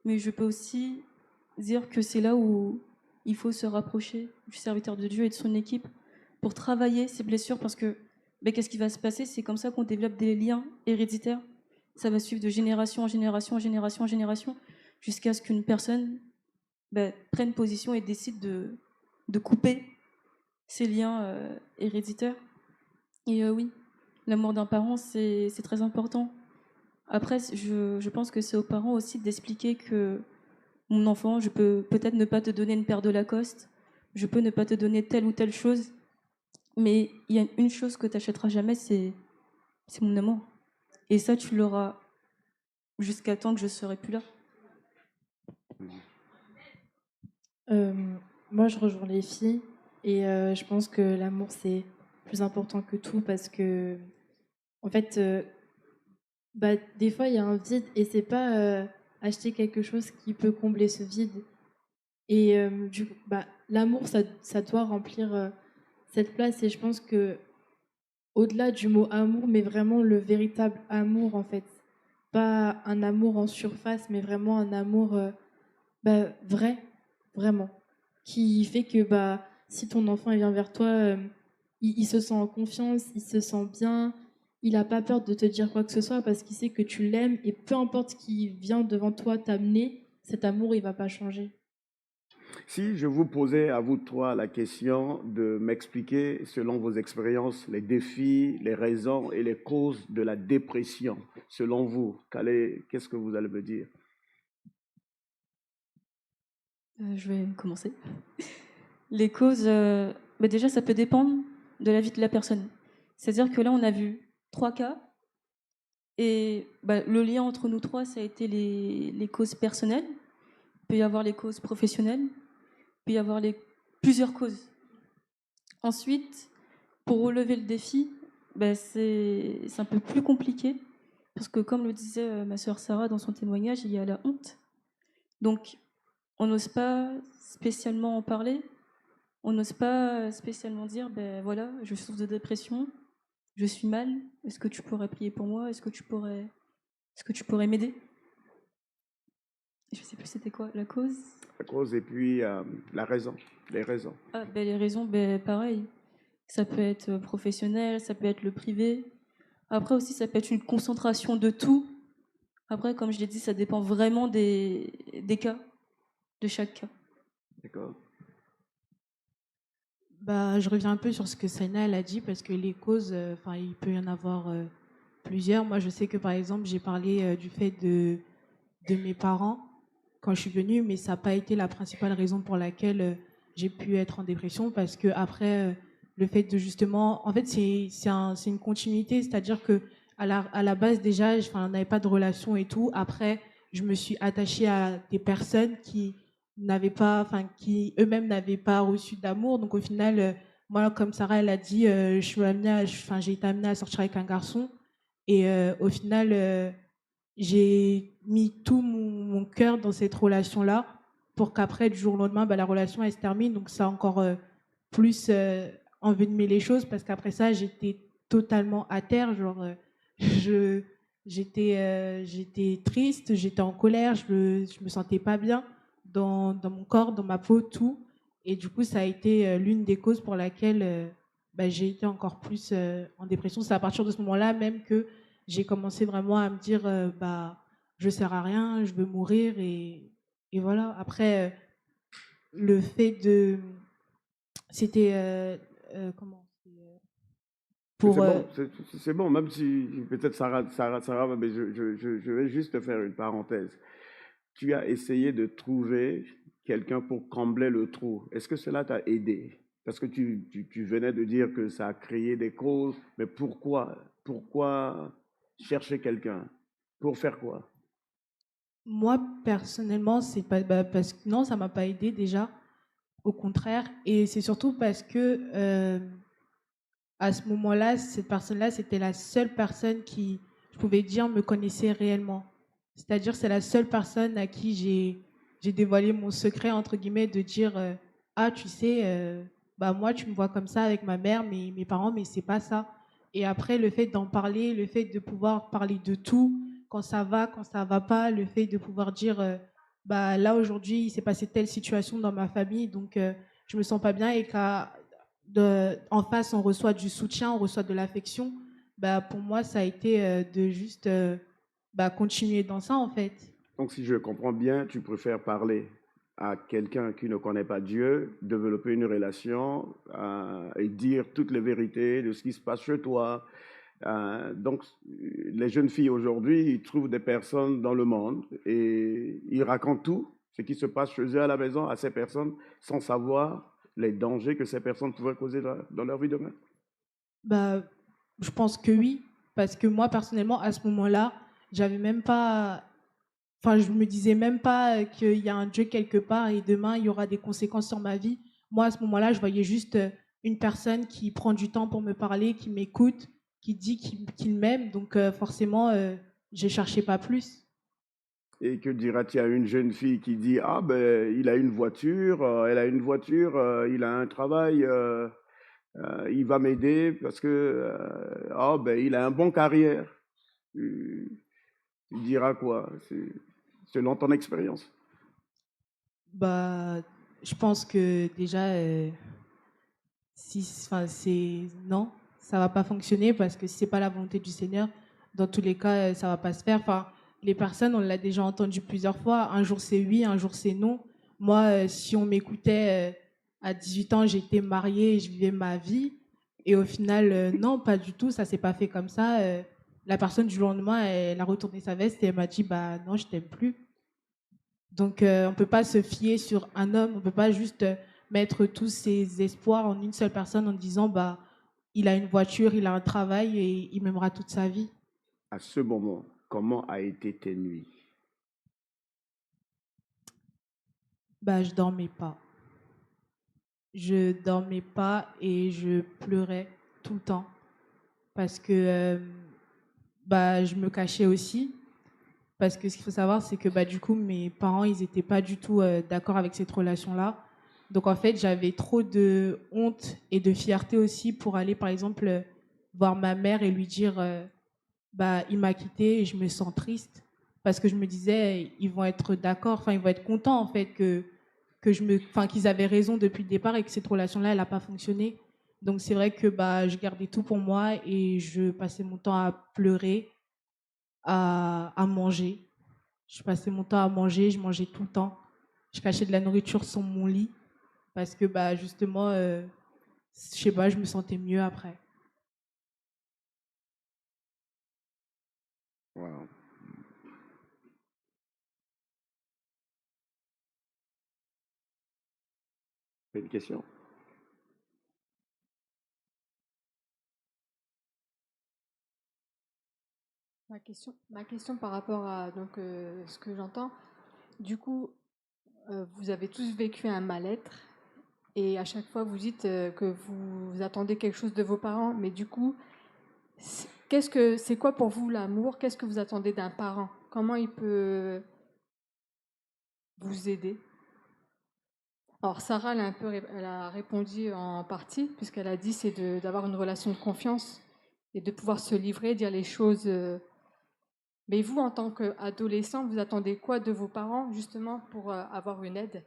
mais je peux aussi dire que c'est là où il faut se rapprocher du serviteur de Dieu et de son équipe pour travailler ces blessures, parce que ben, qu'est-ce qui va se passer? C'est comme ça qu'on développe des liens héréditaires. Ça va suivre de génération en génération, en génération en génération, jusqu'à ce qu'une personne ben, prenne position et décide de couper ces liens héréditaires. Et oui, l'amour d'un parent, c'est très important. Après, je pense que c'est aux parents aussi d'expliquer que mon enfant, je peux peut-être ne pas te donner une paire de Lacoste, je peux ne pas te donner telle ou telle chose, mais il y a une chose que tu n'achèteras jamais, c'est mon amour. Et ça, tu l'auras jusqu'à temps que je ne serai plus là. Moi, je rejoins les filles et je pense que l'amour, c'est plus important que tout parce que, en fait, bah, des fois, il y a un vide et c'est pas acheter quelque chose qui peut combler ce vide. Et du coup, bah, l'amour, ça doit remplir cette place. Et je pense que au-delà du mot amour, mais vraiment le véritable amour, en fait. Pas un amour en surface, mais vraiment un amour bah, vrai, vraiment. Qui fait que bah, si ton enfant il vient vers toi, il se sent en confiance, il se sent bien, il n'a pas peur de te dire quoi que ce soit parce qu'il sait que tu l'aimes et peu importe qui vient devant toi t'amener, cet amour il va pas changer. Si je vous posais à vous trois la question de m'expliquer, selon vos expériences, les défis, les raisons et les causes de la dépression, selon vous, qu'est-ce que vous allez me dire? Je vais commencer. Les causes, bah déjà, ça peut dépendre de la vie de la personne. C'est-à-dire que là, on a vu 3 cas. Et bah, le lien entre nous trois, ça a été les causes personnelles. Il peut y avoir les causes professionnelles. Il peut y avoir plusieurs causes. Ensuite, pour relever le défi, bah, c'est un peu plus compliqué. Parce que comme le disait ma sœur Sarah dans son témoignage, il y a la honte. Donc, on n'ose pas spécialement en parler. On n'ose pas spécialement dire, ben voilà, je souffre de dépression, je suis mal, est-ce que tu pourrais prier pour moi, est-ce que tu pourrais m'aider? Je sais plus c'était quoi la cause. La cause et puis la raison, les raisons. Ah, ben les raisons, ben pareil. Ça peut être professionnel, ça peut être le privé. Après aussi, ça peut être une concentration de tout. Après, comme je l'ai dit, ça dépend vraiment des cas, de chaque cas. D'accord. Bah, je reviens un peu sur ce que Saina elle a dit parce que les causes, il peut y en avoir plusieurs. Moi, je sais que par exemple, j'ai parlé du fait de mes parents quand je suis venue, mais ça n'a pas été la principale raison pour laquelle j'ai pu être en dépression parce que après, le fait de justement, en fait, c'est une continuité, c'est-à-dire que à la base déjà, on n'avait pas de relation et tout. Après, je me suis attachée à des personnes qui n'avaient pas, qui eux-mêmes n'avaient pas reçu d'amour. Donc au final, moi, comme Sarah elle a dit, j'ai été amenée à sortir avec un garçon et au final, j'ai mis tout mon cœur dans cette relation-là pour qu'après, du jour au lendemain, bah, la relation elle se termine. Donc ça a encore plus envenimé les choses parce qu'après ça, j'étais totalement à terre. Genre, je j'étais triste, j'étais en colère, je me sentais pas bien dans mon corps, dans ma peau, tout. Et du coup, ça a été l'une des causes pour laquelle bah, j'ai été encore plus en dépression. C'est à partir de ce moment-là même que j'ai commencé vraiment à me dire bah, je sers à rien, je veux mourir. Et voilà. Après, le fait de. C'était. Comment C'est pour, bon, c'est bon, même si peut-être Sarah, mais je vais juste te faire une parenthèse. Tu as essayé de trouver quelqu'un pour combler le trou. Est-ce que cela t'a aidé? Parce que tu venais de dire que ça a créé des causes, mais pourquoi chercher quelqu'un? Pour faire quoi? Moi, personnellement, c'est pas bah, parce que non, ça m'a pas aidé déjà. Au contraire. Et c'est surtout parce que à ce moment-là, cette personne-là, c'était la seule personne qui, je pouvais dire, me connaissait réellement. C'est-à-dire, c'est la seule personne à qui j'ai dévoilé mon secret, entre guillemets, de dire ah, tu sais, bah, moi, tu me vois comme ça avec ma mère, mes parents, mais c'est pas ça. Et après, le fait d'en parler, le fait de pouvoir parler de tout, quand ça va pas, le fait de pouvoir dire, bah là aujourd'hui, il s'est passé telle situation dans ma famille, donc je me sens pas bien et en face, on reçoit du soutien, on reçoit de l'affection. Bah pour moi, ça a été de juste bah, continuer dans ça en fait. Donc, si je comprends bien, tu préfères parler à quelqu'un qui ne connaît pas Dieu, développer une relation et dire toutes les vérités de ce qui se passe chez toi. Donc, les jeunes filles aujourd'hui, ils trouvent des personnes dans le monde et ils racontent tout ce qui se passe chez eux à la maison à ces personnes sans savoir les dangers que ces personnes pourraient causer dans leur vie demain. Bah, je pense que oui, parce que moi personnellement, à ce moment-là, j'avais même pas. Enfin, je me disais même pas qu'il y a un Dieu quelque part et demain, il y aura des conséquences sur ma vie. Moi, à ce moment-là, je voyais juste une personne qui prend du temps pour me parler, qui m'écoute, qui dit qu'il m'aime. Donc, forcément, je cherchais pas plus. Et que diras-tu à une jeune fille qui dit ah ben il a une voiture, elle a une voiture, il a un travail, il va m'aider parce que ah ben il a un bon carrière. Tu, tu diras quoi? C'est selon ton expérience. Bah, je pense que déjà, si, enfin, c'est non, ça va pas fonctionner parce que si c'est pas la volonté du Seigneur, dans tous les cas, ça va pas se faire. Enfin, les personnes, on l'a déjà entendu plusieurs fois. Un jour c'est oui, un jour c'est non. Moi, si on m'écoutait à 18 ans, j'étais mariée, et je vivais ma vie, et au final, non, pas du tout. Ça s'est pas fait comme ça. La personne du lendemain, elle a retourné sa veste et elle m'a dit, bah non, je t'aime plus. Donc, on ne peut pas se fier sur un homme, on ne peut pas juste mettre tous ses espoirs en une seule personne en disant bah, il a une voiture, il a un travail et il m'aimera toute sa vie. À ce moment, comment a été tes nuits? Bah, je dormais pas. Je dormais pas et je pleurais tout le temps parce que bah, je me cachais aussi. Parce que ce qu'il faut savoir, c'est que bah, du coup, mes parents, ils n'étaient pas du tout d'accord avec cette relation-là. Donc, en fait, j'avais trop de honte et de fierté aussi pour aller, par exemple, voir ma mère et lui dire bah, il m'a quitté et je me sens triste. Parce que je me disais, ils vont être d'accord, enfin, ils vont être contents, en fait, enfin, qu'ils avaient raison depuis le départ et que cette relation-là, elle n'a pas fonctionné. Donc, c'est vrai que bah, je gardais tout pour moi et je passais mon temps à pleurer, à manger. Je passais mon temps à manger, je mangeais tout le temps. Je cachais de la nourriture sur mon lit parce que bah justement, je sais pas, je me sentais mieux après. Wow. C'est une question. Ma question par rapport à ce que j'entends, du coup, vous avez tous vécu un mal-être et à chaque fois vous dites que vous attendez quelque chose de vos parents, mais du coup, c'est quoi pour vous l'amour? Qu'est-ce que vous attendez d'un parent? Comment il peut vous aider? Alors Sarah, elle a répondu en partie puisqu'elle a dit d'avoir une relation de confiance et de pouvoir se livrer, dire les choses. Mais vous, en tant qu'adolescent, vous attendez quoi de vos parents justement pour avoir une aide?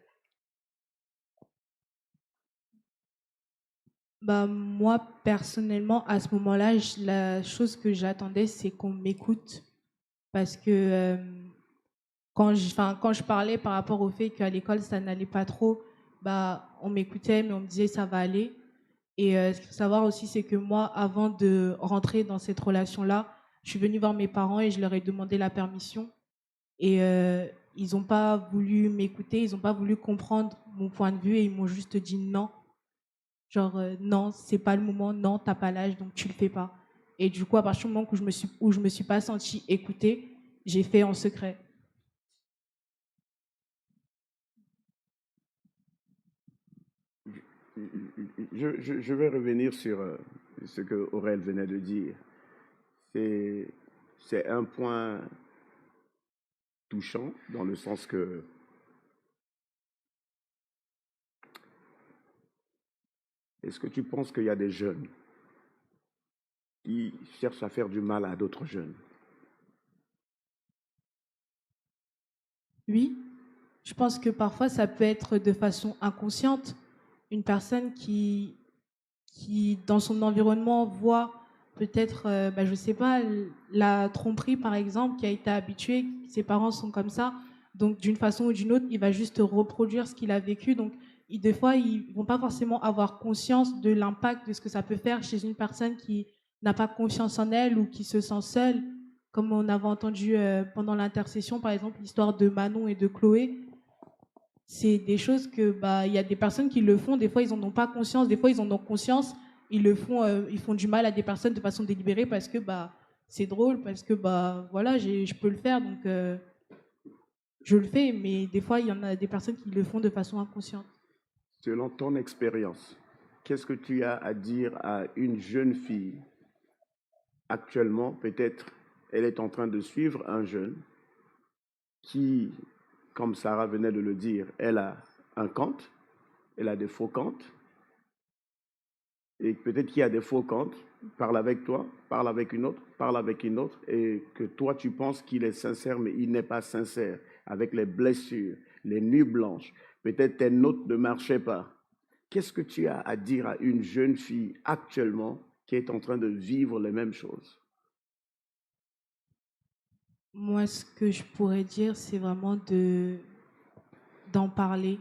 Bah moi personnellement, à ce moment-là, la chose que j'attendais, c'est qu'on m'écoute parce que quand je parlais par rapport au fait qu'à l'école ça n'allait pas trop, bah on m'écoutait, mais on me disait ça va aller. Et ce qu'il faut savoir aussi, c'est que moi, avant de rentrer dans cette relation-là, je suis venue voir mes parents et je leur ai demandé la permission. Et ils n'ont pas voulu m'écouter, ils n'ont pas voulu comprendre mon point de vue et ils m'ont juste dit non. Genre, non, c'est pas le moment, non, t'as pas l'âge, donc tu le fais pas. Et du coup, à partir du moment où je me suis pas sentie écoutée, j'ai fait en secret. Je vais revenir sur ce que Aurèle venait de dire. C'est, c'est un point touchant dans le sens que est-ce que tu penses qu'il y a des jeunes qui cherchent à faire du mal à d'autres jeunes? Oui, je pense que parfois ça peut être de façon inconsciente. Une personne qui dans son environnement, voit peut-être, je ne sais pas, la tromperie, par exemple, qui a été habitué, ses parents sont comme ça. Donc, d'une façon ou d'une autre, il va juste reproduire ce qu'il a vécu. Donc, des fois, ils ne vont pas forcément avoir conscience de l'impact de ce que ça peut faire chez une personne qui n'a pas confiance en elle ou qui se sent seule. Comme on avait entendu pendant l'intercession, par exemple, l'histoire de Manon et de Chloé. C'est des choses que il y a des personnes qui le font, des fois ils en ont pas conscience, des fois ils en ont conscience, ils font du mal à des personnes de façon délibérée parce que c'est drôle, parce que voilà, je peux le faire, donc je le fais, mais des fois il y en a des personnes qui le font de façon inconsciente. Selon ton expérience, qu'est-ce que tu as à dire à une jeune fille actuellement? Peut-être elle est en train de suivre un jeune qui, comme Sarah venait de le dire, elle a un compte, elle a des faux comptes, et peut-être qu'il y a des faux comptes, parle avec toi, parle avec une autre, et que toi tu penses qu'il est sincère, mais il n'est pas sincère, avec les blessures, les nuits blanches, peut-être tes notes ne marchaient pas. Qu'est-ce que tu as à dire à une jeune fille actuellement qui est en train de vivre les mêmes choses? Moi, ce que je pourrais dire, c'est vraiment d'en parler,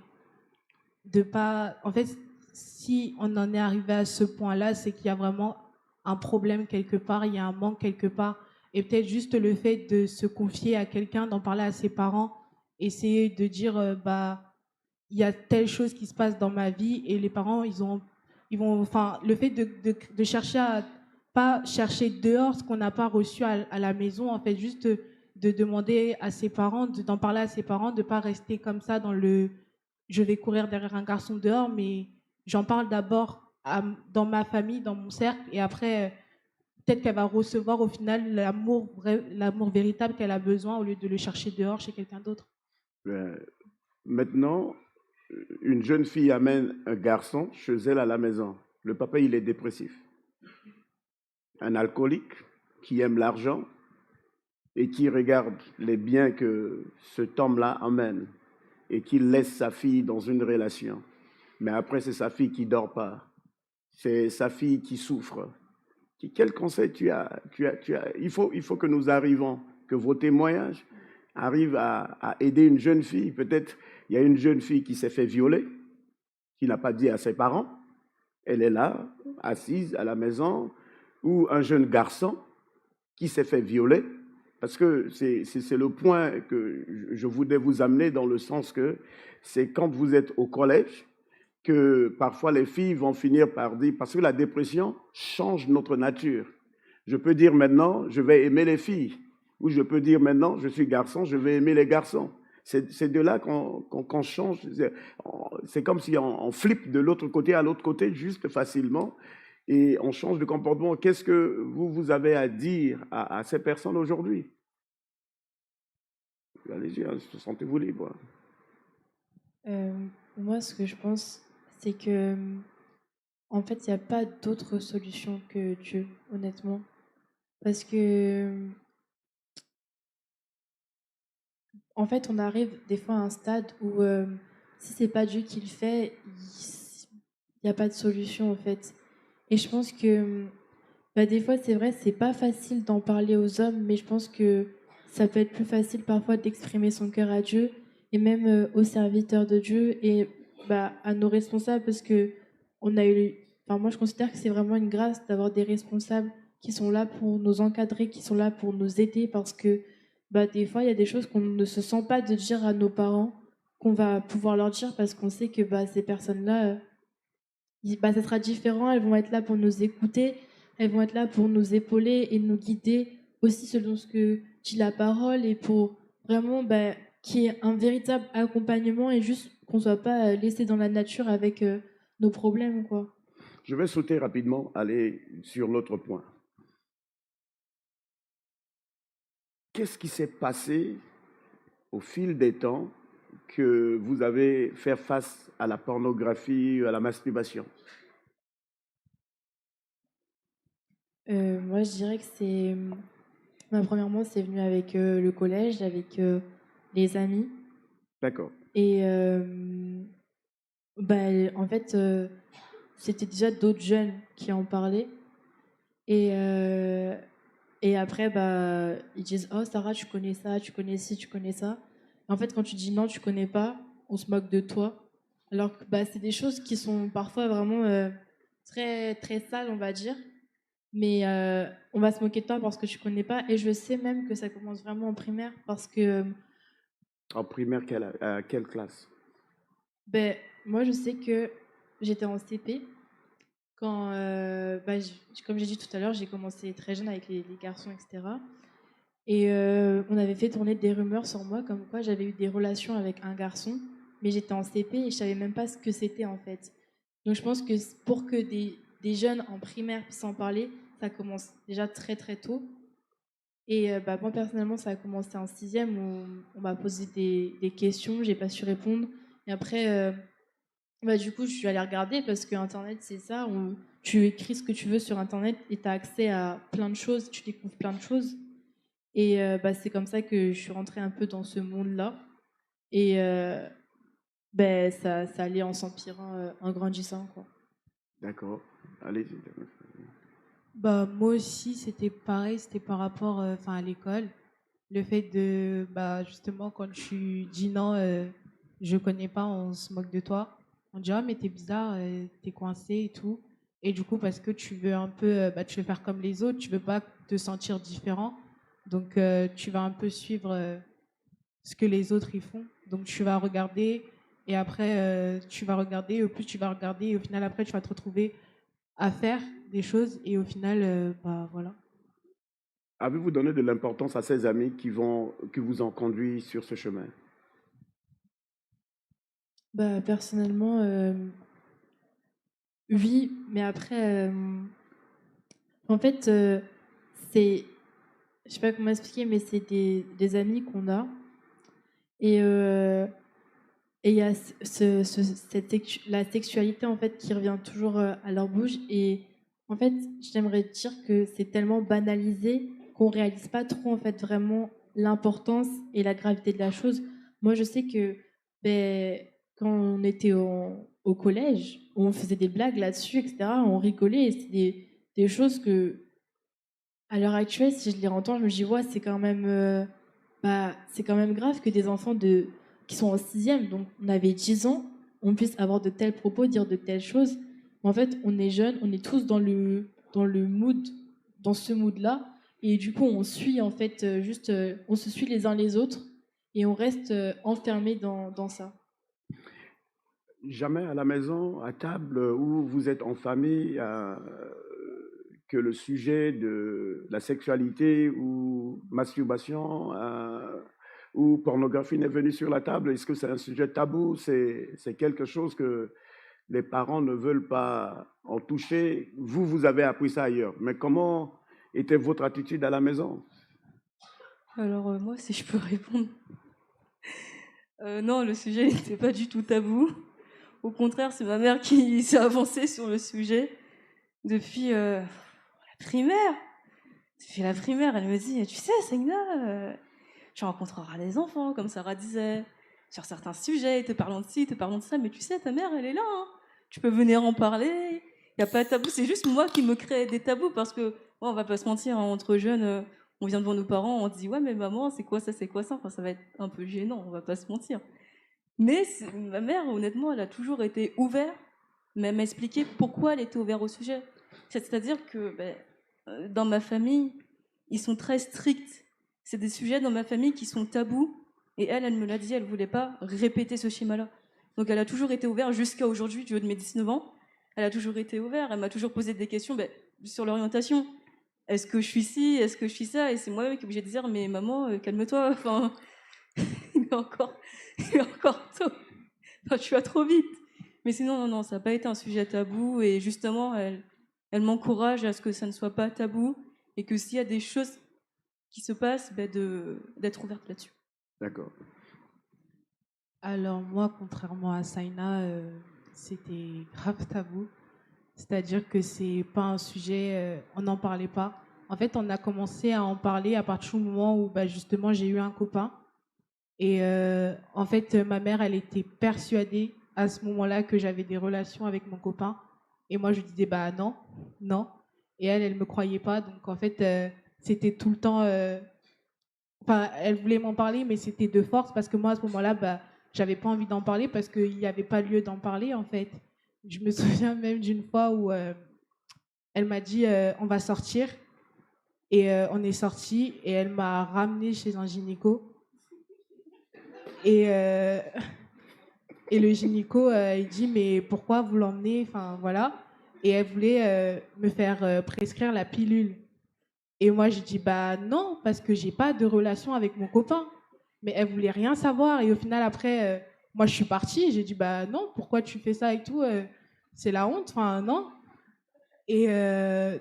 de pas. En fait, si on en est arrivé à ce point-là, c'est qu'il y a vraiment un problème quelque part, il y a un manque quelque part. Et peut-être juste le fait de se confier à quelqu'un, d'en parler à ses parents, essayer de dire, il y a telle chose qui se passe dans ma vie, et les parents, enfin, le fait de chercher à pas chercher dehors ce qu'on n'a pas reçu à la maison, en fait, juste de demander à ses parents, d'en parler à ses parents, de pas rester comme ça dans le je vais courir derrière un garçon dehors, mais j'en parle d'abord dans ma famille, dans mon cercle, et après, peut-être qu'elle va recevoir au final l'amour véritable qu'elle a besoin au lieu de le chercher dehors chez quelqu'un d'autre. Maintenant, une jeune fille amène un garçon chez elle à la maison. Le papa, il est dépressif. Un alcoolique qui aime l'argent et qui regarde les biens que cet homme-là amène et qui laisse sa fille dans une relation. Mais après, c'est sa fille qui ne dort pas. C'est sa fille qui souffre. Quel conseil tu as, il faut que nous arrivons, que vos témoignages arrivent à aider une jeune fille. Peut-être il y a une jeune fille qui s'est fait violer, qui n'a pas dit à ses parents. Elle est là, assise à la maison, ou un jeune garçon qui s'est fait violer. Parce que c'est le point que je voudrais vous amener, dans le sens que c'est quand vous êtes au collège que parfois les filles vont finir par dire, parce que la dépression change notre nature. Je peux dire maintenant, je vais aimer les filles, ou je peux dire maintenant, je suis garçon, je vais aimer les garçons. C'est de là qu'on change. C'est comme si on flippe de l'autre côté à l'autre côté, juste facilement, et on change de comportement. Qu'est-ce que vous avez à dire à ces personnes aujourd'hui? Allez-y, sentez-vous libre. Moi, ce que je pense, c'est que, en fait, il n'y a pas d'autre solution que Dieu, honnêtement. Parce que, en fait, on arrive des fois à un stade où, si c'est pas Dieu qui le fait, il n'y a pas de solution, en fait. Et je pense que, des fois, c'est vrai, c'est pas facile d'en parler aux hommes, mais je pense que ça peut être plus facile parfois d'exprimer son cœur à Dieu et même aux serviteurs de Dieu et à nos responsables parce que on a eu, enfin, moi je considère que c'est vraiment une grâce d'avoir des responsables qui sont là pour nous encadrer, qui sont là pour nous aider parce que des fois il y a des choses qu'on ne se sent pas de dire à nos parents qu'on va pouvoir leur dire parce qu'on sait que ces personnes-là, ça sera différent, elles vont être là pour nous écouter, elles vont être là pour nous épauler et nous guider aussi selon ce que dit la parole et pour vraiment qu'il y ait un véritable accompagnement et juste qu'on ne soit pas laissé dans la nature avec nos problèmes, quoi. Je vais sauter rapidement, aller sur l'autre point. Qu'est-ce qui s'est passé au fil des temps que vous avez fait face à la pornographie, à la masturbation? Moi, je dirais que c'est... Bah, premièrement, c'est venu avec le collège, avec les amis. D'accord. Et bah, en fait, c'était déjà d'autres jeunes qui en parlaient. Et, euh, et après, bah, ils disent: «Oh, Sarah, tu connais ça, tu connais ci, tu connais ça.» Et en fait, quand tu dis non, tu connais pas, on se moque de toi. Alors que bah, c'est des choses qui sont parfois vraiment très, très sales, on va dire. Mais on va se moquer de toi parce que tu connais pas. Et je sais même que ça commence vraiment en primaire parce que En primaire, à quelle classe? ben, moi, je sais que j'étais en CP quand, bah, comme j'ai dit tout à l'heure, j'ai commencé très jeune avec les garçons, etc. Et on avait fait tourner des rumeurs sur moi comme quoi j'avais eu des relations avec un garçon, mais j'étais en CP et je savais même pas ce que c'était en fait. Donc je pense que pour que des jeunes en primaire puissent en parler, ça commence déjà très très tôt. Et bah, moi personnellement, ça a commencé en sixième où on m'a posé des questions, j'ai pas su répondre. Et après, bah, du coup, je suis allée regarder parce que Internet, c'est ça. Tu écris ce que tu veux sur Internet et tu as accès à plein de choses, tu découvres plein de choses. Et bah, c'est comme ça que je suis rentrée un peu dans ce monde-là. Et ben, ça allait en s'empirant, en grandissant, quoi. D'accord. Allez. Bah, moi aussi, c'était pareil, c'était par rapport enfin, à l'école. Le fait de, bah, justement, quand tu dis non, je connais pas, on se moque de toi. On dit: «Ah, mais t'es bizarre, t'es coincé et tout.» Et du coup, parce que tu veux un peu, bah, tu veux faire comme les autres, tu veux pas te sentir différent. Donc, tu vas un peu suivre ce que les autres y font. Donc, tu vas regarder et après, tu vas regarder. Et au plus tu vas regarder, et au final, après, tu vas te retrouver à faire des choses. Et au final, bah, voilà. Avez-vous donné de l'importance à ces amis qui vous ont conduit sur ce chemin? Bah, personnellement, oui, mais après, en fait, c'est, je sais pas comment expliquer, mais c'est des amis qu'on a. Et il y a la sexualité en fait qui revient toujours à leur bouche. Et en fait, j'aimerais dire que c'est tellement banalisé qu'on réalise pas trop en fait vraiment l'importance et la gravité de la chose. Moi, je sais que ben, quand on était au collège, on faisait des blagues là-dessus, etc. On rigolait. Et c'est des choses que, à l'heure actuelle, si je les entends, je me dis ouais, c'est quand même, bah, c'est quand même grave que des enfants qui sont en sixième, donc on avait 10 ans, on puisse avoir de tels propos, dire de telles choses. Mais en fait, on est jeunes, on est tous dans le mood, dans ce mood-là, et du coup, on suit en fait, juste, on se suit les uns les autres, et on reste enfermé dans ça. Jamais à la maison, à table, où vous êtes en famille, que le sujet de la sexualité ou masturbation ou pornographie n'est venu sur la table? Est-ce que c'est un sujet tabou? C'est quelque chose que les parents ne veulent pas en toucher? Vous, vous avez appris ça ailleurs. Mais comment était votre attitude à la maison? Alors, moi, si je peux répondre, non, le sujet n'était pas du tout tabou. Au contraire, c'est ma mère qui s'est avancée sur le sujet depuis la primaire. Depuis la primaire, elle me dit: «Tu sais, Saïna, tu rencontreras des enfants, comme Sarah disait, sur certains sujets, te parlant de ci, te parlant de ça, mais tu sais, ta mère, elle est là, hein. Tu peux venir en parler. Il n'y a pas de tabou.» C'est juste moi qui me crée des tabous parce que, ouais, on va pas se mentir, hein, entre jeunes, on vient devant nos parents, on se dit: «Ouais, mais maman, c'est quoi ça, c'est quoi ça?» Enfin, ça va être un peu gênant, on va pas se mentir. Mais ma mère, honnêtement, elle a toujours été ouverte, mais elle m'a expliqué pourquoi elle était ouverte au sujet. C'est-à-dire que ben, dans ma famille, ils sont très stricts. C'est des sujets dans ma famille qui sont tabous. Et elle me l'a dit, elle voulait pas répéter ce schéma-là. Donc elle a toujours été ouverte jusqu'à aujourd'hui, du haut de mes 19 ans. Elle a toujours été ouverte. Elle m'a toujours posé des questions ben, sur l'orientation. Est-ce que je suis ci? Est-ce que je suis ça? Et c'est moi-même qui est obligée de dire, mais maman, calme-toi. Enfin, il est encore, il est encore tôt. Enfin, tu vas trop vite. Mais sinon, non, non, ça n'a pas été un sujet tabou. Et justement, elle m'encourage à ce que ça ne soit pas tabou. Et que s'il y a des choses qui se passent, ben d'être ouverte là-dessus. D'accord. Alors moi, contrairement à Saina, c'était grave tabou. C'est-à-dire que c'est pas un sujet, on n'en parlait pas. En fait, on a commencé à en parler à partir du moment où bah, justement j'ai eu un copain. Et en fait, ma mère, elle était persuadée à ce moment-là que j'avais des relations avec mon copain. Et moi, je lui disais, bah non, non. Et elle me croyait pas. Donc en fait, c'était tout le temps. Enfin, elle voulait m'en parler, mais c'était de force parce que moi, à ce moment-là, bah, j'avais pas envie d'en parler parce qu'il n'y avait pas lieu d'en parler, en fait. Je me souviens même d'une fois où elle m'a dit, on va sortir. Et on est sorti et elle m'a ramené chez un gynéco. Et, et le gynéco, il dit, mais pourquoi vous l'emmenez? Enfin, voilà. Et elle voulait me faire prescrire la pilule. Et moi, j'ai dit, bah non, parce que j'ai pas de relation avec mon copain. Mais elle voulait rien savoir. Et au final, après, moi, je suis partie. J'ai dit, bah non, pourquoi tu fais ça et tout? C'est la honte. Enfin, non. Et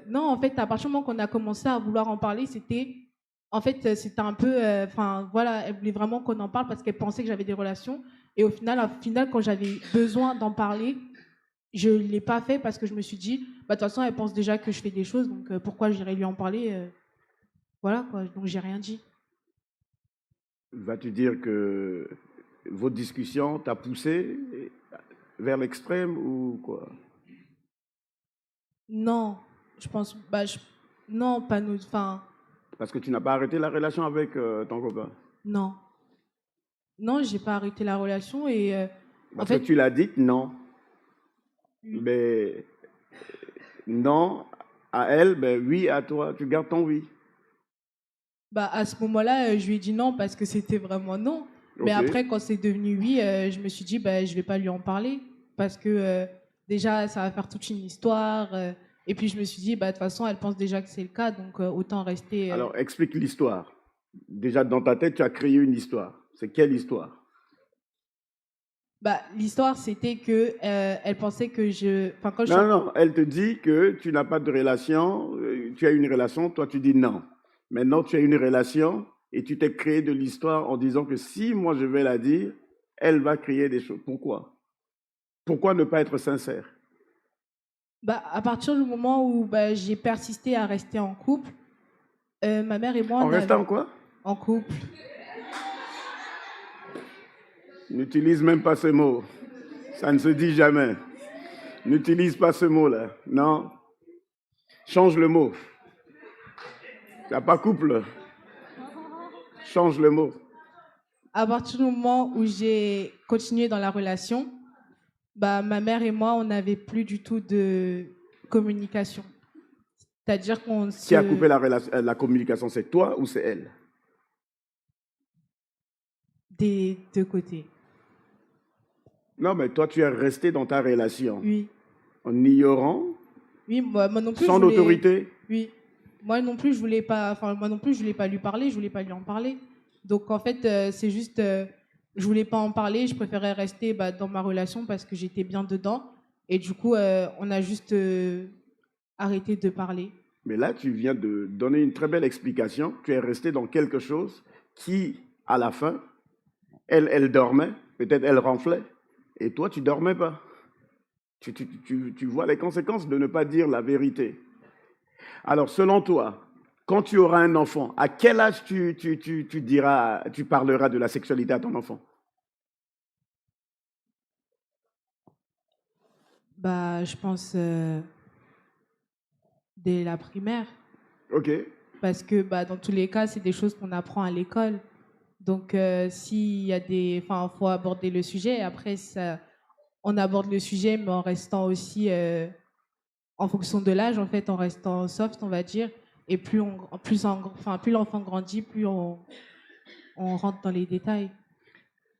non, en fait, à partir du moment qu'on a commencé à vouloir en parler, c'était. En fait, c'était un peu. Enfin, voilà, elle voulait vraiment qu'on en parle parce qu'elle pensait que j'avais des relations. Et au final, quand j'avais besoin d'en parler, je ne l'ai pas fait parce que je me suis dit, bah, de toute façon, elle pense déjà que je fais des choses, donc pourquoi j'irais lui en parler voilà, quoi. Donc, j'ai rien dit. Vas-tu dire que votre discussion t'a poussé vers l'extrême ou quoi? Non, je pense. Bah, non, pas nous. Enfin, Parce que tu n'as pas arrêté la relation avec ton copain. non. Non, j'ai pas arrêté la relation et en Parce que fait, tu l'as dit non. Mais non à elle, ben oui à toi. Tu gardes ton oui. bah, à ce moment-là, je lui ai dit non parce que c'était vraiment non. Mais OK. après, quand c'est devenu oui, je me suis dit, bah, je vais pas lui en parler parce que déjà, ça va faire toute une histoire. Et puis, je me suis dit, bah, de toute façon, elle pense déjà que c'est le cas, donc autant rester. Alors, explique l'histoire. Déjà, dans ta tête, tu as créé une histoire. C'est quelle histoire? Bah, l'histoire, c'était que elle pensait que je. Enfin, quand je suis. Non, non, elle te dit que tu n'as pas de relation, tu as une relation, toi tu dis non. Maintenant, tu as une relation et tu t'es créé de l'histoire en disant que si moi je vais la dire, elle va créer des choses. Pourquoi? Pourquoi ne pas être sincère? Bah, à partir du moment où bah, j'ai persisté à rester en couple, ma mère et moi, En on avait. restant quoi? En couple. N'utilise même pas ce mot. Ça ne se dit jamais. N'utilise pas ce mot-là. Non. Change le mot. Tu n'as pas couple. Change le mot. À partir du moment où j'ai continué dans la relation, bah, ma mère et moi, on n'avait plus du tout de communication. C'est-à-dire qu'on Qui a coupé se... la communication? C'est toi ou c'est elle? des deux côtés. Non, mais toi, tu es resté dans ta relation Oui. en ignorant, Oui, moi non plus, sans je voulais... autorité. Oui. Moi non plus, je voulais pas... Enfin, moi non plus, je voulais pas lui parler, je voulais pas lui en parler. Donc, en fait, c'est juste... je voulais pas en parler, je préférais rester bah, dans ma relation parce que j'étais bien dedans. Et du coup, on a juste arrêté de parler. Mais là, tu viens de donner une très belle explication. Tu es resté dans quelque chose qui, à la fin, elle dormait, peut-être elle ronflait, et toi, tu dormais pas. Tu vois les conséquences de ne pas dire la vérité. Alors, selon toi, quand tu auras un enfant, à quel âge tu parleras de la sexualité à ton enfant? Bah, je pense dès la primaire. OK. Parce que bah, dans tous les cas, c'est des choses qu'on apprend à l'école. Donc, s'il y a des... Enfin, il faut aborder le sujet. Après, ça, on aborde le sujet, mais en restant aussi, en fonction de l'âge, en fait, en restant soft, on va dire. Et plus l'enfant grandit, plus on rentre dans les détails.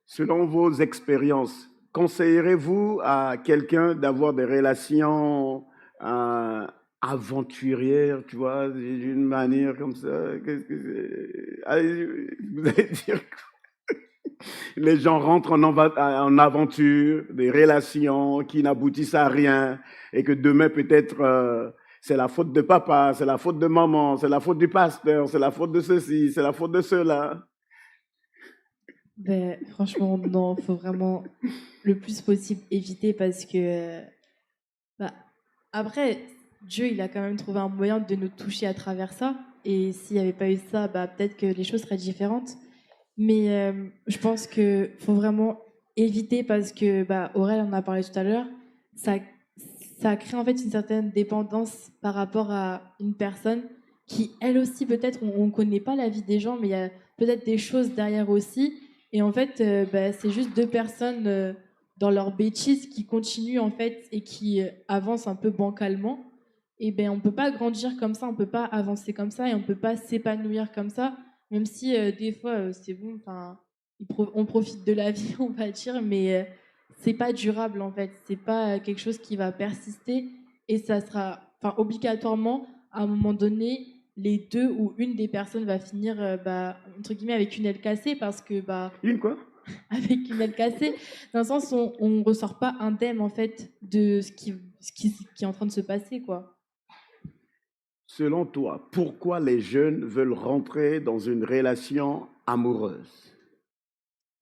Selon vos expériences, conseillerez-vous à quelqu'un d'avoir des relations aventurières, tu vois, d'une manière comme ça? Allez, vous allez dire que les gens rentrent en aventure, des relations qui n'aboutissent à rien, et que demain peut-être c'est la faute de papa, c'est la faute de maman, c'est la faute du pasteur, c'est la faute de ceci, c'est la faute de cela. Ben, franchement, non, faut vraiment le plus possible éviter parce que bah, après, Dieu, il a quand même trouvé un moyen de nous toucher à travers ça. Et s'il n'y avait pas eu ça, bah, peut-être que les choses seraient différentes. Mais je pense qu'il faut vraiment éviter parce que, bah, Aurèle en a parlé tout à l'heure, ça, ça crée en fait une certaine dépendance par rapport à une personne qui, elle aussi, peut-être, on ne connaît pas la vie des gens, mais il y a peut-être des choses derrière aussi. Et en fait, bah, c'est juste deux personnes dans leur bêtise qui continuent en fait et qui avancent un peu bancalement. Et ben, on peut pas grandir comme ça, on peut pas avancer comme ça et on peut pas s'épanouir comme ça, même si des fois c'est bon, enfin, on profite de la vie, on va dire, mais c'est pas durable en fait, c'est pas quelque chose qui va persister et ça sera, enfin, obligatoirement à un moment donné, les deux ou une des personnes va finir, bah, entre guillemets, avec une aile cassée parce que bah, Une quoi? avec une aile cassée, dans le sens où on ne ressort pas indemne en fait de ce qui est en train de se passer, quoi. Selon toi, pourquoi les jeunes veulent rentrer dans une relation amoureuse?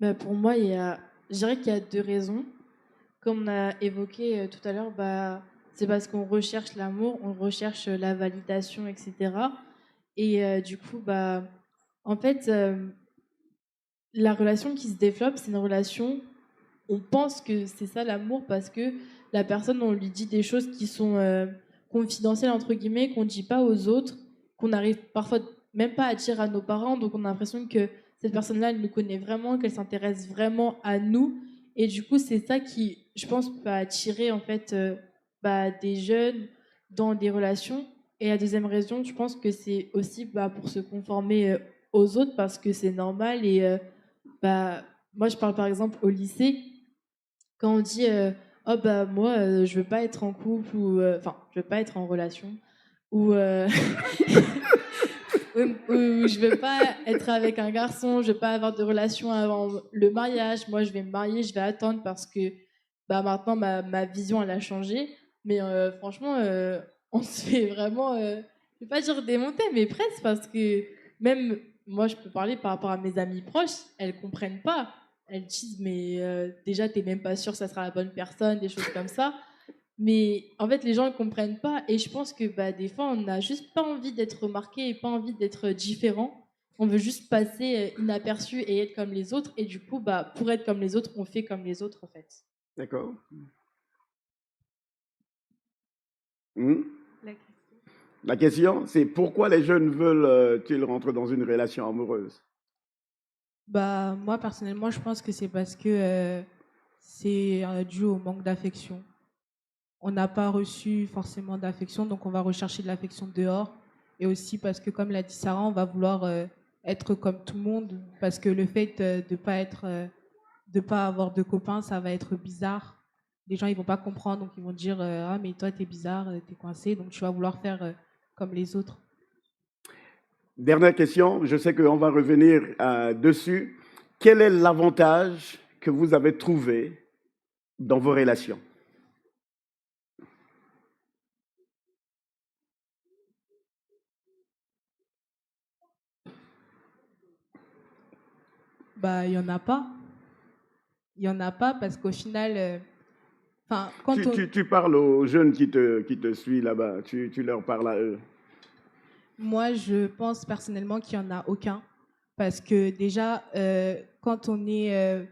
Bah, pour moi, je dirais qu'il y a deux raisons. Comme on a évoqué tout à l'heure, bah, c'est parce qu'on recherche l'amour, on recherche la validation, etc. Et du coup, bah, en fait, la relation qui se développe, c'est une relation, on pense que c'est ça l'amour parce que la personne, on lui dit des choses qui sont confidentielles, entre guillemets, qu'on ne dit pas aux autres, qu'on n'arrive parfois même pas à dire à nos parents. Donc on a l'impression que cette personne-là, elle nous connaît vraiment, qu'elle s'intéresse vraiment à nous. Et du coup, c'est ça qui, je pense, peut attirer en fait bah, des jeunes dans des relations. Et la deuxième raison, je pense que c'est aussi bah, pour se conformer aux autres parce que c'est normal. Et bah, moi, je parle par exemple au lycée quand on dit oh bah moi je veux pas être en couple ou enfin je veux pas être en relation ou ou je veux pas être avec un garçon, je veux pas avoir de relation avant le mariage, moi je vais me marier, je vais attendre parce que bah maintenant ma vision elle a changé, mais franchement on se fait vraiment je vais pas dire démonter mais presque parce que même moi je peux parler par rapport à mes amies proches, elles comprennent pas, elles disent mais déjà t'es même pas sûr que ça sera la bonne personne, des choses comme ça. Mais en fait, les gens ne comprennent pas. Et je pense que bah, des fois, on n'a juste pas envie d'être remarqué et pas envie d'être différent. On veut juste passer inaperçu et être comme les autres. Et du coup, bah, pour être comme les autres, on fait comme les autres, en fait. D'accord. Hmm? La question, c'est pourquoi les jeunes veulent-ils rentrer dans une relation amoureuse? Bah, moi, personnellement, je pense que c'est parce que c'est dû au manque d'affection. On n'a pas reçu forcément d'affection, donc on va rechercher de l'affection dehors. Et aussi parce que, comme l'a dit Sarah, on va vouloir être comme tout le monde, parce que le fait de pas avoir de copains, ça va être bizarre. Les gens, ils vont pas comprendre, donc ils vont dire ah mais toi t'es bizarre, t'es coincé, donc tu vas vouloir faire comme les autres. Dernière question, je sais qu'on va revenir dessus. Quel est l'avantage que vous avez trouvé dans vos relations? Bah il y en a pas. Il y en a pas parce qu'au final, enfin quand on, Tu parles aux jeunes qui te suivent là-bas, tu leur parles à eux. moi je pense personnellement qu'il y en a aucun parce que déjà quand on est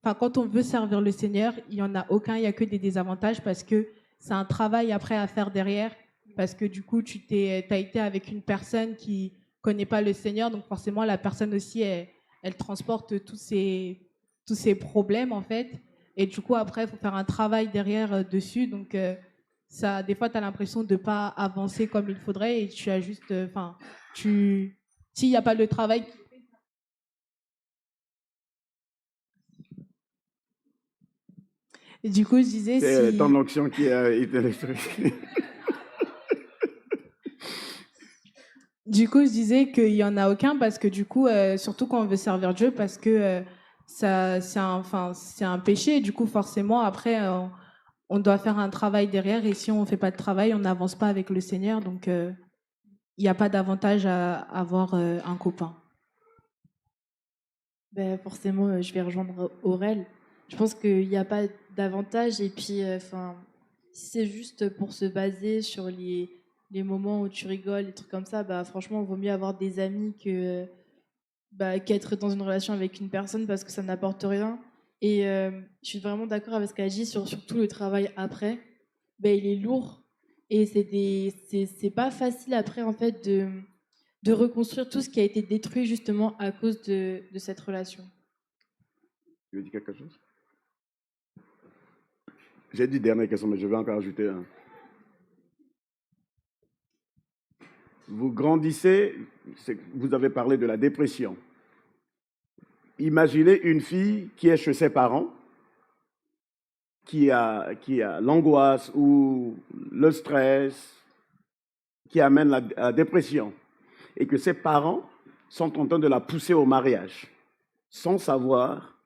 enfin, quand on veut servir le Seigneur, il n'y en a aucun, il n'y a que des désavantages parce que c'est un travail après à faire derrière. Parce que du coup, as été avec une personne qui connaît pas le Seigneur, donc forcément, la personne aussi, elle transporte tous ces problèmes, en fait. Et du coup, après, il faut faire un travail derrière dessus. Donc, ça, des fois, tu as l'impression de ne pas avancer comme il faudrait et tu as juste. Enfin, s'il n'y a pas le travail. Et du coup, je disais, C'est ton si. onction qui a été électrique. Du coup, je disais qu'il y en a aucun parce que du coup, surtout quand on veut servir Dieu, parce que c'est un péché. Et du coup, forcément, après, on doit faire un travail derrière. Et si on ne fait pas de travail, on n'avance pas avec le Seigneur. Donc, il n'y a pas d'avantage à avoir un copain. Ben, forcément, je vais rejoindre Aurel. Je pense qu'il n'y a pas d'avantage. Et puis, enfin, Si c'est juste pour se baser sur les moments où tu rigoles, les trucs comme ça, bah franchement, il vaut mieux avoir des amis qu'être dans une relation avec une personne parce que ça n'apporte rien. Et je suis vraiment d'accord avec ce qu'elle dit sur surtout le travail après. Ben, il est lourd et c'est pas facile après en fait de reconstruire tout ce qui a été détruit justement à cause de cette relation. Tu veux dire quelque chose? J'ai dit dernière question, mais je vais encore ajouter un. Vous grandissez, vous avez parlé de la dépression. Imaginez une fille qui est chez ses parents, qui a l'angoisse ou le stress, qui amène la dépression, et que ses parents sont en train de la pousser au mariage, sans savoir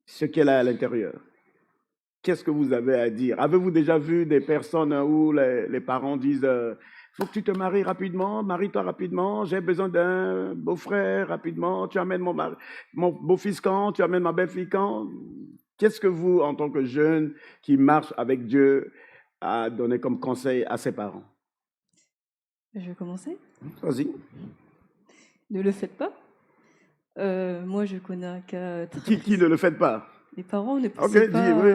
ce qu'elle a à l'intérieur. Qu'est-ce que vous avez à dire? Avez-vous déjà vu des personnes où les parents disent faut que tu te maries rapidement, marie-toi rapidement, j'ai besoin d'un beau-frère rapidement, tu amènes mon beau-fils quand, tu amènes ma belle-fille quand? Qu'est-ce que vous, en tant que jeune qui marche avec Dieu, a donné comme conseil à ses parents? Je vais commencer. Vas-y. Ne le faites pas. Moi, je connais un cas Qui ne le fait pas? Les parents ne Ok, poussaient dis, pas oui.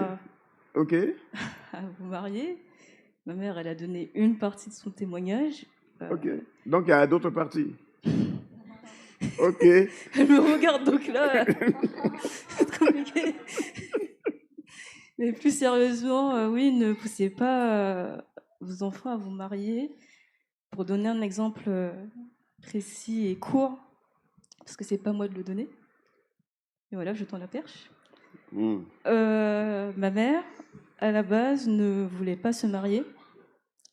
Ok. à vous marier. Ma mère, elle a donné une partie de son témoignage. Ok. Donc, il y a d'autres parties. Ok. Elle me regarde, donc là, c'est compliqué. Mais plus sérieusement, oui, ne poussez pas vos enfants à vous marier. Pour donner un exemple précis et court, parce que c'est pas moi de le donner. Et voilà, je tends la perche. Ma mère, à la base, ne voulait pas se marier,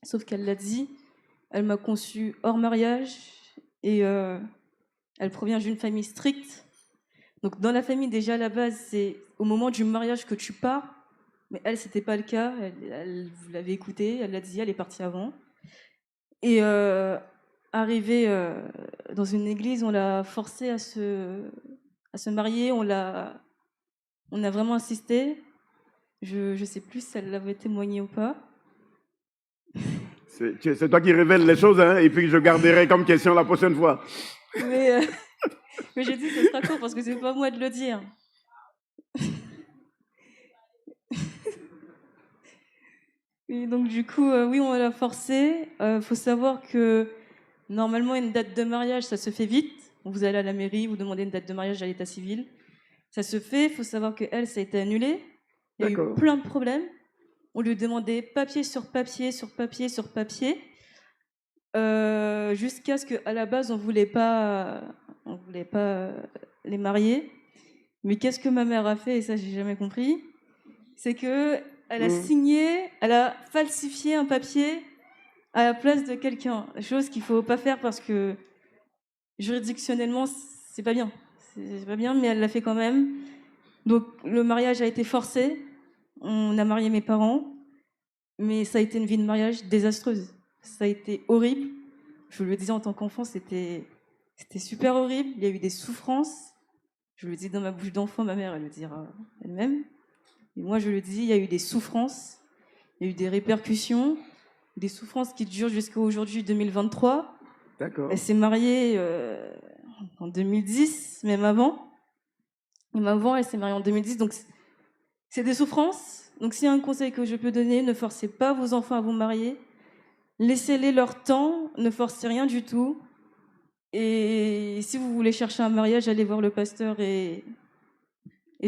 sauf qu'elle l'a dit. Elle m'a conçue hors mariage et elle provient d'une famille stricte. Donc dans la famille, déjà à la base, c'est au moment du mariage que tu pars. Mais elle, c'était pas le cas. Vous l'avez écoutée, elle l'a dit, elle est partie avant. Et arrivée dans une église, on l'a forcée à se marier. On a vraiment insisté. Je sais plus si elle l'avait témoigné ou pas. C'est toi qui révèles les choses, hein, et puis je garderai comme question la prochaine fois. Mais j'ai dit que ce sera court parce que c'est pas moi de le dire. Et donc du coup, oui, on l'a forcé. Faut savoir que normalement, une date de mariage, ça se fait vite. Vous allez à la mairie, vous demandez une date de mariage à l'état civil. Ça se fait. Il faut savoir que elle, ça a été annulé. Il y a eu plein de problèmes. On lui demandait papier sur papier, sur papier, sur papier, jusqu'à ce qu'à la base, on voulait pas les marier. Mais qu'est-ce que ma mère a fait, et ça, j'ai jamais compris, c'est que elle a signé, elle a falsifié un papier à la place de quelqu'un. Chose qu'il faut pas faire parce que juridictionnellement, c'est pas bien. C'est pas bien, mais elle l'a fait quand même. Donc le mariage a été forcé. On a marié mes parents, mais ça a été une vie de mariage désastreuse. Ça a été horrible. Je le disais en tant qu'enfant, c'était super horrible. Il y a eu des souffrances. Je le dis dans ma bouche d'enfant, ma mère, elle le dira elle-même. Et moi, je le dis, il y a eu des souffrances, il y a eu des répercussions, des souffrances qui durent jusqu'à aujourd'hui, 2023. D'accord. Elle s'est mariée en 2010, même avant. Même avant, elle s'est mariée en 2010. Donc, c'est des souffrances. Donc, s'il y a un conseil que je peux donner, ne forcez pas vos enfants à vous marier. Laissez-les leur temps, ne forcez rien du tout. Et si vous voulez chercher un mariage, allez voir le pasteur et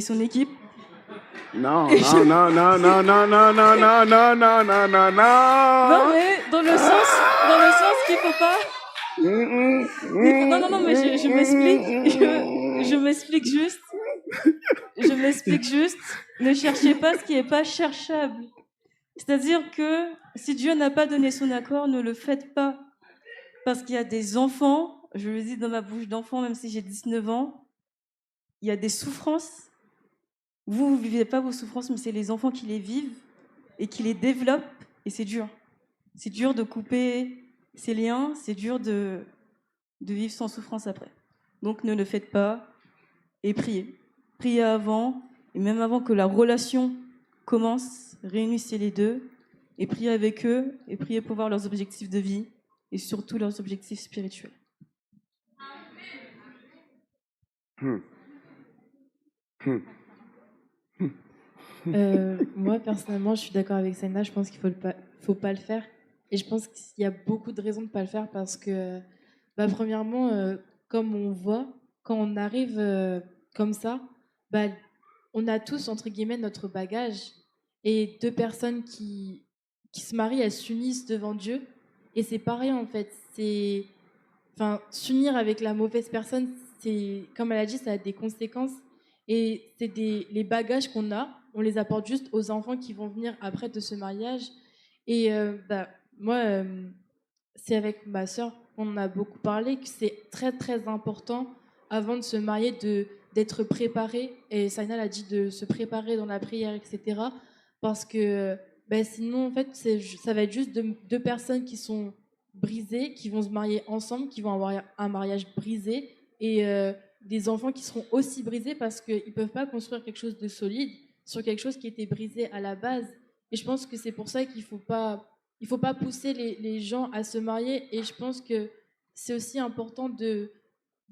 son équipe. Non, non, non, non, non, non, non, non, non, non, non, non, non, non. Non, mais dans le sens qu'il faut pas. Non, mais je m'explique. Je m'explique juste. Je m'explique juste. Ne cherchez pas ce qui n'est pas cherchable. C'est-à-dire que si Dieu n'a pas donné son accord, ne le faites pas. Parce qu'il y a des enfants, je le dis dans ma bouche d'enfant, même si j'ai 19 ans, il y a des souffrances. Vous ne vivez pas vos souffrances, mais c'est les enfants qui les vivent et qui les développent. Et c'est dur. C'est dur de couper ces liens, c'est dur de vivre sans souffrance après. Donc ne le faites pas et priez. Priez avant, et même avant que la relation commence, réunissez les deux et prier avec eux, et prier pour voir leurs objectifs de vie, et surtout leurs objectifs spirituels. Moi, personnellement, je suis d'accord avec Saina. Je pense qu'il faut pas le faire. Et je pense qu'il y a beaucoup de raisons de ne pas le faire parce que, premièrement, comme on voit, quand on arrive comme ça, bah, on a tous, entre guillemets, notre bagage. Et deux personnes qui se marient, elles s'unissent devant Dieu. Et c'est pareil, en fait. Enfin, s'unir avec la mauvaise personne, comme elle a dit, ça a des conséquences. Et c'est les bagages qu'on a, on les apporte juste aux enfants qui vont venir après de ce mariage. Et moi, c'est avec ma sœur qu'on en a beaucoup parlé, que c'est très très important avant de se marier d'être préparé. Et Saina l'a dit, de se préparer dans la prière, etc. Parce que sinon, en fait, ça va être juste deux personnes qui sont brisées, qui vont se marier ensemble, qui vont avoir un mariage brisé. Et des enfants qui seront aussi brisés parce qu'ils ne peuvent pas construire quelque chose de solide sur quelque chose qui était brisé à la base. Et je pense que c'est pour ça qu'il ne faut pas pousser les gens à se marier. Et je pense que c'est aussi important de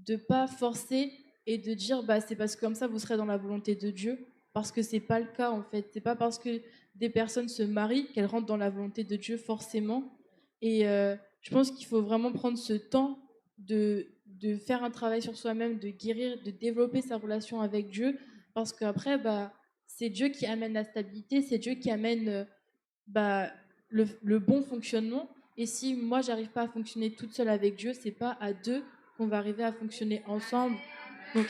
ne pas forcer et de dire c'est parce que comme ça vous serez dans la volonté de Dieu. Parce que ce n'est pas le cas en fait. Ce n'est pas parce que des personnes se marient qu'elles rentrent dans la volonté de Dieu forcément. Et je pense qu'il faut vraiment prendre ce temps de faire un travail sur soi-même, de guérir, de développer sa relation avec Dieu, parce qu'après, c'est Dieu qui amène la stabilité, c'est Dieu qui amène le bon fonctionnement. Et si moi, j'arrive pas à fonctionner toute seule avec Dieu, c'est pas à deux qu'on va arriver à fonctionner ensemble. Donc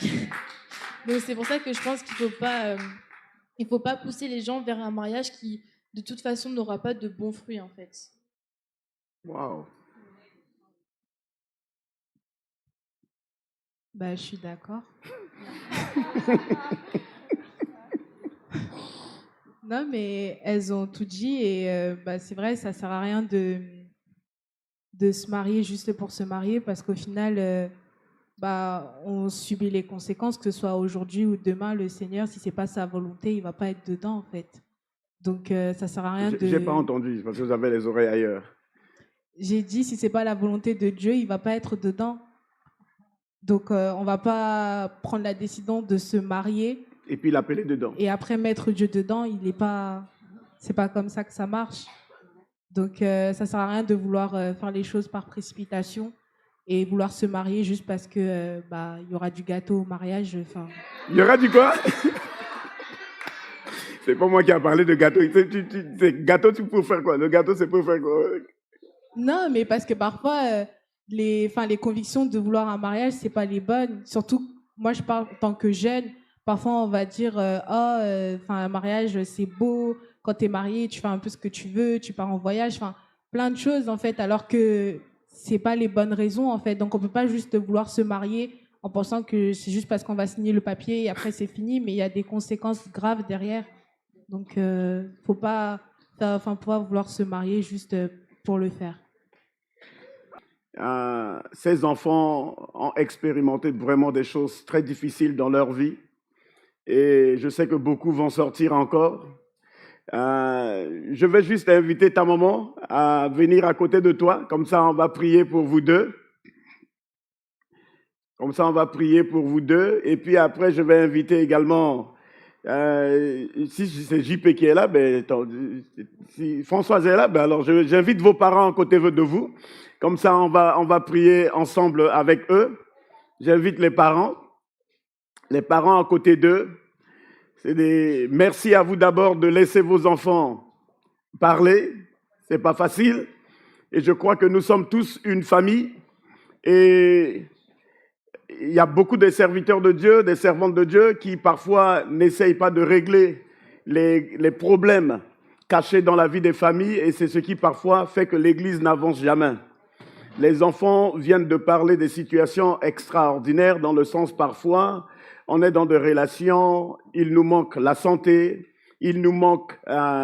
c'est pour ça que je pense qu'il faut pas pousser les gens vers un mariage qui, de toute façon, n'aura pas de bons fruits, en fait. Waouh. Je suis d'accord. Non, mais elles ont tout dit et c'est vrai, ça sert à rien de se marier juste pour se marier parce qu'au final, on subit les conséquences, que ce soit aujourd'hui ou demain. Le Seigneur, si c'est pas sa volonté, il va pas être dedans en fait. Donc ça sert à rien de. J'ai pas entendu parce que vous avez les oreilles ailleurs. J'ai dit si c'est pas la volonté de Dieu, il va pas être dedans. Donc, on va pas prendre la décision de se marier. Et puis l'appeler dedans. Et après mettre Dieu dedans, c'est pas comme ça que ça marche. Donc, ça sert à rien de vouloir faire les choses par précipitation et vouloir se marier juste parce que il y aura du gâteau au mariage. Il y aura du quoi? C'est pas moi qui a parlé de gâteau. Gâteau, tu peux faire quoi? Le gâteau, c'est pour faire quoi? Non, mais parce que parfois. Les convictions de vouloir un mariage, c'est pas les bonnes. Surtout, moi, je parle en tant que jeune. Parfois, on va dire, un mariage, c'est beau. Quand tu es marié, tu fais un peu ce que tu veux, tu pars en voyage, plein de choses, en fait, alors que c'est pas les bonnes raisons, en fait. Donc, on peut pas juste vouloir se marier en pensant que c'est juste parce qu'on va signer le papier et après, c'est fini, mais il y a des conséquences graves derrière. Donc, faut pas pouvoir vouloir se marier juste pour le faire. Ces enfants ont expérimenté vraiment des choses très difficiles dans leur vie et je sais que beaucoup vont sortir encore. Je vais juste inviter ta maman à venir à côté de toi, comme ça on va prier pour vous deux. Comme ça on va prier pour vous deux et puis après je vais inviter également, si c'est JP qui est là, si Françoise est là, alors j'invite vos parents à côté de vous. Comme ça, on va prier ensemble avec eux. J'invite les parents à côté d'eux. Merci à vous d'abord de laisser vos enfants parler. C'est pas facile. Et je crois que nous sommes tous une famille. Et il y a beaucoup de serviteurs de Dieu, des servantes de Dieu qui parfois n'essayent pas de régler les problèmes cachés dans la vie des familles. Et c'est ce qui parfois fait que l'Église n'avance jamais. Les enfants viennent de parler des situations extraordinaires dans le sens parfois, on est dans des relations, il nous manque la santé, il nous manque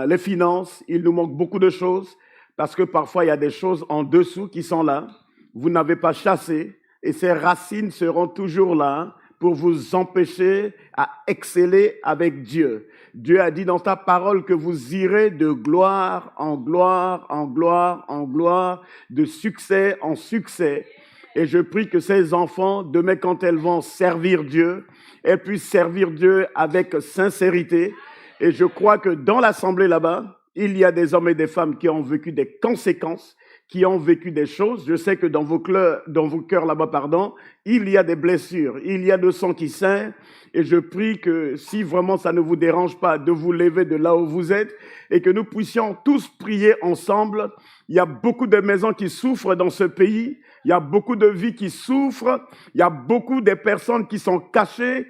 les finances, il nous manque beaucoup de choses parce que parfois il y a des choses en dessous qui sont là. Vous n'avez pas chassé et ces racines seront toujours là pour vous empêcher à exceller avec Dieu. Dieu a dit dans ta parole que vous irez de gloire en gloire, en gloire, en gloire, de succès en succès. Et je prie que ces enfants, demain quand elles vont servir Dieu, elles puissent servir Dieu avec sincérité. Et je crois que dans l'assemblée là-bas, il y a des hommes et des femmes qui ont vécu des conséquences, qui ont vécu des choses. Je sais que dans vos cœurs là-bas, il y a des blessures, il y a le sang qui saigne. Et je prie que si vraiment ça ne vous dérange pas de vous lever de là où vous êtes et que nous puissions tous prier ensemble. Il y a beaucoup de maisons qui souffrent dans ce pays. Il y a beaucoup de vies qui souffrent. Il y a beaucoup de personnes qui sont cachées.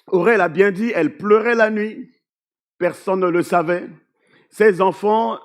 Aurèle a bien dit, elle pleurait la nuit. Personne ne le savait. Ces enfants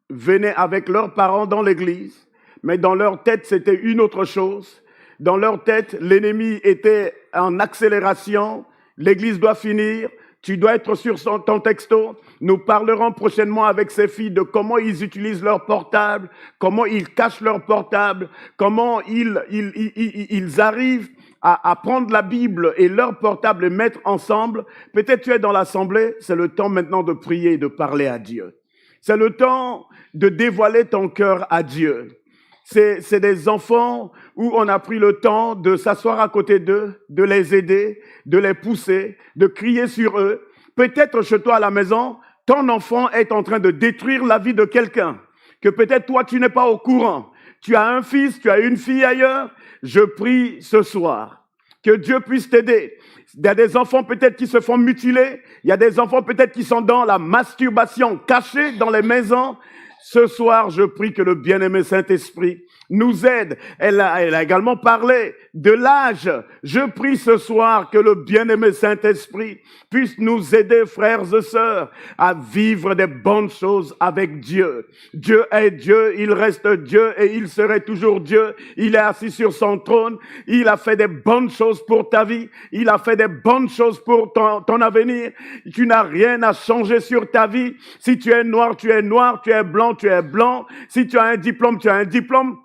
venaient avec leurs parents dans l'église, mais dans leur tête, c'était une autre chose. Dans leur tête, l'ennemi était en accélération. L'église doit finir. Tu dois être sur ton texto. Nous parlerons prochainement avec ces filles de comment ils utilisent leur portable, comment ils cachent leur portable, comment ils arrivent à prendre la Bible et leur portable et mettre ensemble. Peut-être tu es dans l'assemblée, c'est le temps maintenant de prier et de parler à Dieu. C'est le temps de dévoiler ton cœur à Dieu. C'est des enfants où on a pris le temps de s'asseoir à côté d'eux, de les aider, de les pousser, de crier sur eux. Peut-être chez toi à la maison, ton enfant est en train de détruire la vie de quelqu'un, que peut-être toi tu n'es pas au courant. Tu as un fils, tu as une fille ailleurs. Je prie ce soir que Dieu puisse t'aider. Il y a des enfants peut-être qui se font mutiler. Il y a des enfants peut-être qui sont dans la masturbation, cachés dans les maisons. Ce soir, je prie que le bien-aimé Saint-Esprit nous aide. Elle a également parlé de l'âge. Je prie ce soir que le bien-aimé Saint-Esprit puisse nous aider, frères et sœurs, à vivre des bonnes choses avec Dieu. Dieu est Dieu, il reste Dieu et il serait toujours Dieu. Il est assis sur son trône. Il a fait des bonnes choses pour ta vie. Il a fait des bonnes choses pour ton avenir. Tu n'as rien à changer sur ta vie. Si tu es noir, tu es noir. Tu es blanc, tu es blanc. Si tu as un diplôme, tu as un diplôme.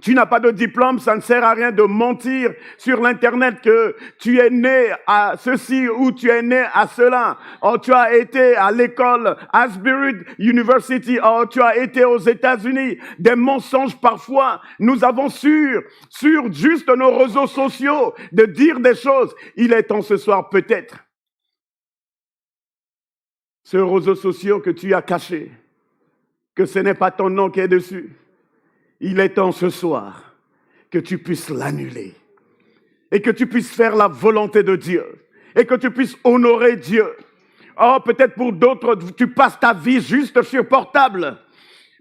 Tu n'as pas de diplôme, ça ne sert à rien de mentir sur l'internet que tu es né à ceci ou tu es né à cela. Oh, tu as été à l'école Asbury University. Oh, tu as été aux États-Unis. Des mensonges parfois. Nous avons sur juste nos réseaux sociaux de dire des choses. Il est temps ce soir peut-être. Ce réseau social que tu as caché, que ce n'est pas ton nom qui est dessus. Il est temps ce soir que tu puisses l'annuler et que tu puisses faire la volonté de Dieu et que tu puisses honorer Dieu. Oh, peut-être pour d'autres, tu passes ta vie juste sur portable.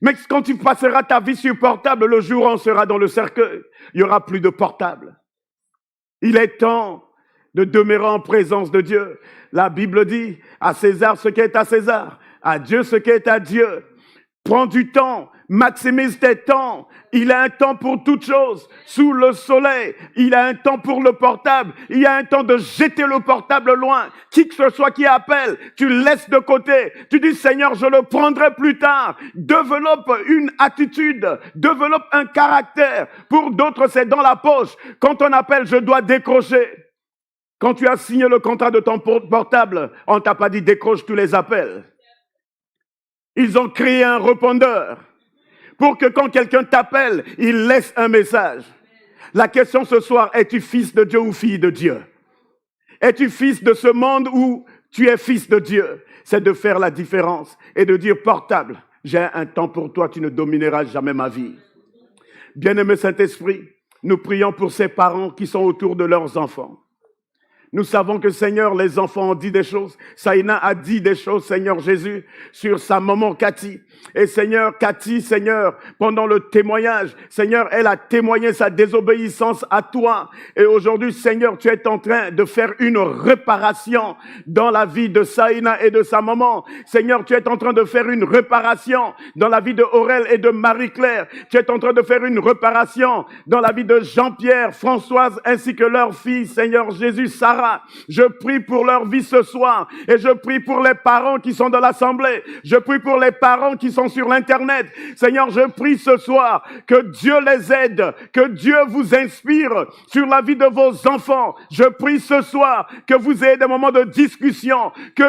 Mais quand tu passeras ta vie sur portable, le jour où on sera dans le cercueil, il n'y aura plus de portable. Il est temps de demeurer en présence de Dieu. La Bible dit à César ce qui est à César, à Dieu ce qui est à Dieu. Prends du temps, maximise tes temps. Il a un temps pour toute chose. Sous le soleil, il a un temps pour le portable. Il y a un temps de jeter le portable loin. Qui que ce soit qui appelle, tu le laisses de côté. Tu dis, Seigneur, je le prendrai plus tard. Développe une attitude, développe un caractère. Pour d'autres, c'est dans la poche. Quand on appelle, je dois décrocher. Quand tu as signé le contrat de ton portable, on ne t'a pas dit décroche tous les appels. Ils ont créé un répondeur pour que quand quelqu'un t'appelle, il laisse un message. La question ce soir, es-tu fils de Dieu ou fille de Dieu? Es-tu fils de ce monde ou tu es fils de Dieu? C'est de faire la différence et de dire portable, j'ai un temps pour toi, tu ne domineras jamais ma vie. Bien-aimé Saint-Esprit, nous prions pour ces parents qui sont autour de leurs enfants. Nous savons que, Seigneur, les enfants ont dit des choses. Saïna a dit des choses, Seigneur Jésus, sur sa maman Cathy. Et Seigneur, Cathy, Seigneur, pendant le témoignage, Seigneur, elle a témoigné sa désobéissance à toi. Et aujourd'hui, Seigneur, tu es en train de faire une réparation dans la vie de Saïna et de sa maman. Seigneur, tu es en train de faire une réparation dans la vie de Aurèle et de Marie-Claire. Tu es en train de faire une réparation dans la vie de Jean-Pierre, Françoise, ainsi que leur fille, Seigneur Jésus, Sarah. Sarah. Je prie pour leur vie ce soir et je prie pour les parents qui sont dans l'assemblée. Je prie pour les parents qui sont sur l'internet. Seigneur, je prie ce soir que Dieu les aide, que Dieu vous inspire sur la vie de vos enfants. Je prie ce soir que vous ayez des moments de discussion, que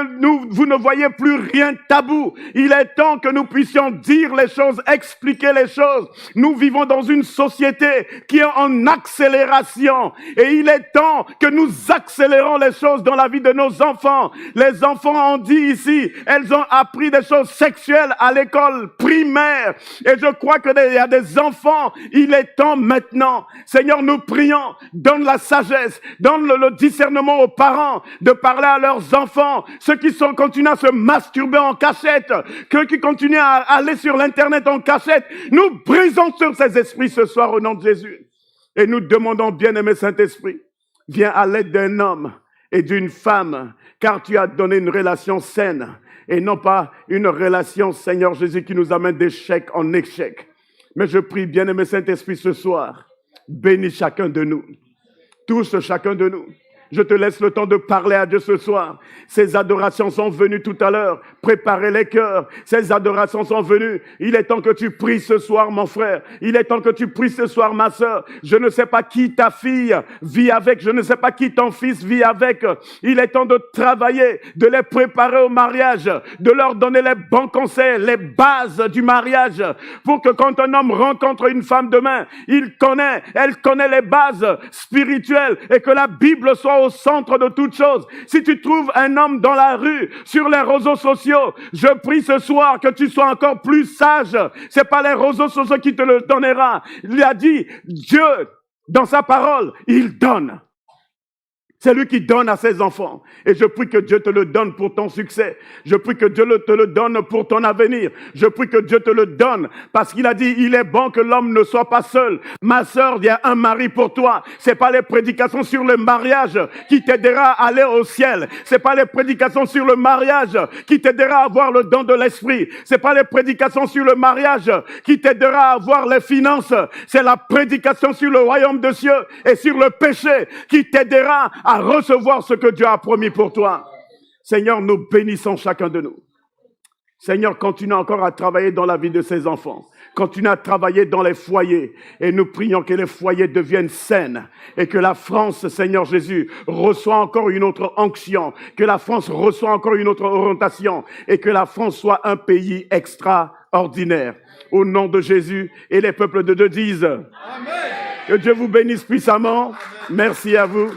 vous ne voyez plus rien tabou. Il est temps que nous puissions dire les choses, expliquer les choses. Nous vivons dans une société qui est en accélération et il est temps que nous accélérons les choses dans la vie de nos enfants. Les enfants ont dit ici, elles ont appris des choses sexuelles à l'école primaire et je crois qu'il y a des enfants, il est temps maintenant. Seigneur, nous prions, donne la sagesse, donne le discernement aux parents de parler à leurs enfants, ceux qui continuent à se masturber en cachette, ceux qui continuent à aller sur l'internet en cachette. Nous brisons sur ces esprits ce soir au nom de Jésus. Et nous demandons, bien-aimé Saint-Esprit, viens à l'aide d'un homme et d'une femme, car tu as donné une relation saine et non pas une relation, Seigneur Jésus, qui nous amène d'échec en échec. Mais je prie, bien-aimé Saint-Esprit, ce soir, bénis chacun de nous, touche chacun de nous. Je te laisse le temps de parler à Dieu ce soir. Ces adorations sont venues tout à l'heure. Préparez les cœurs. Ces adorations sont venues. Il est temps que tu pries ce soir, mon frère. Il est temps que tu pries ce soir, ma sœur. Je ne sais pas qui ta fille vit avec. Je ne sais pas qui ton fils vit avec. Il est temps de travailler, de les préparer au mariage, de leur donner les bons conseils, les bases du mariage, pour que quand un homme rencontre une femme demain, elle connaît les bases spirituelles et que la Bible soit au centre de toutes choses. Si tu trouves un homme dans la rue, sur les réseaux sociaux, je prie ce soir que tu sois encore plus sage. C'est pas les réseaux sociaux qui te le donnera. Il a dit, Dieu, dans sa parole, il donne. C'est lui qui donne à ses enfants. Et je prie que Dieu te le donne pour ton succès. Je prie que Dieu te le donne pour ton avenir. Je prie que Dieu te le donne parce qu'il a dit, il est bon que l'homme ne soit pas seul. Ma sœur, il y a un mari pour toi. C'est pas les prédications sur le mariage qui t'aidera à aller au ciel. C'est pas les prédications sur le mariage qui t'aidera à avoir le don de l'esprit. C'est pas les prédications sur le mariage qui t'aidera à avoir les finances. C'est la prédication sur le royaume de Dieu et sur le péché qui t'aidera à recevoir ce que Dieu a promis pour toi. Seigneur, nous bénissons chacun de nous. Seigneur, continue encore à travailler dans la vie de ses enfants. Continue à travailler dans les foyers. Et nous prions que les foyers deviennent sains. Et que la France, Seigneur Jésus, reçoit encore une autre onction. Que la France reçoit encore une autre orientation. Et que la France soit un pays extraordinaire. Au nom de Jésus, et les peuples de Dieu disent Amen. Que Dieu vous bénisse puissamment. Merci à vous.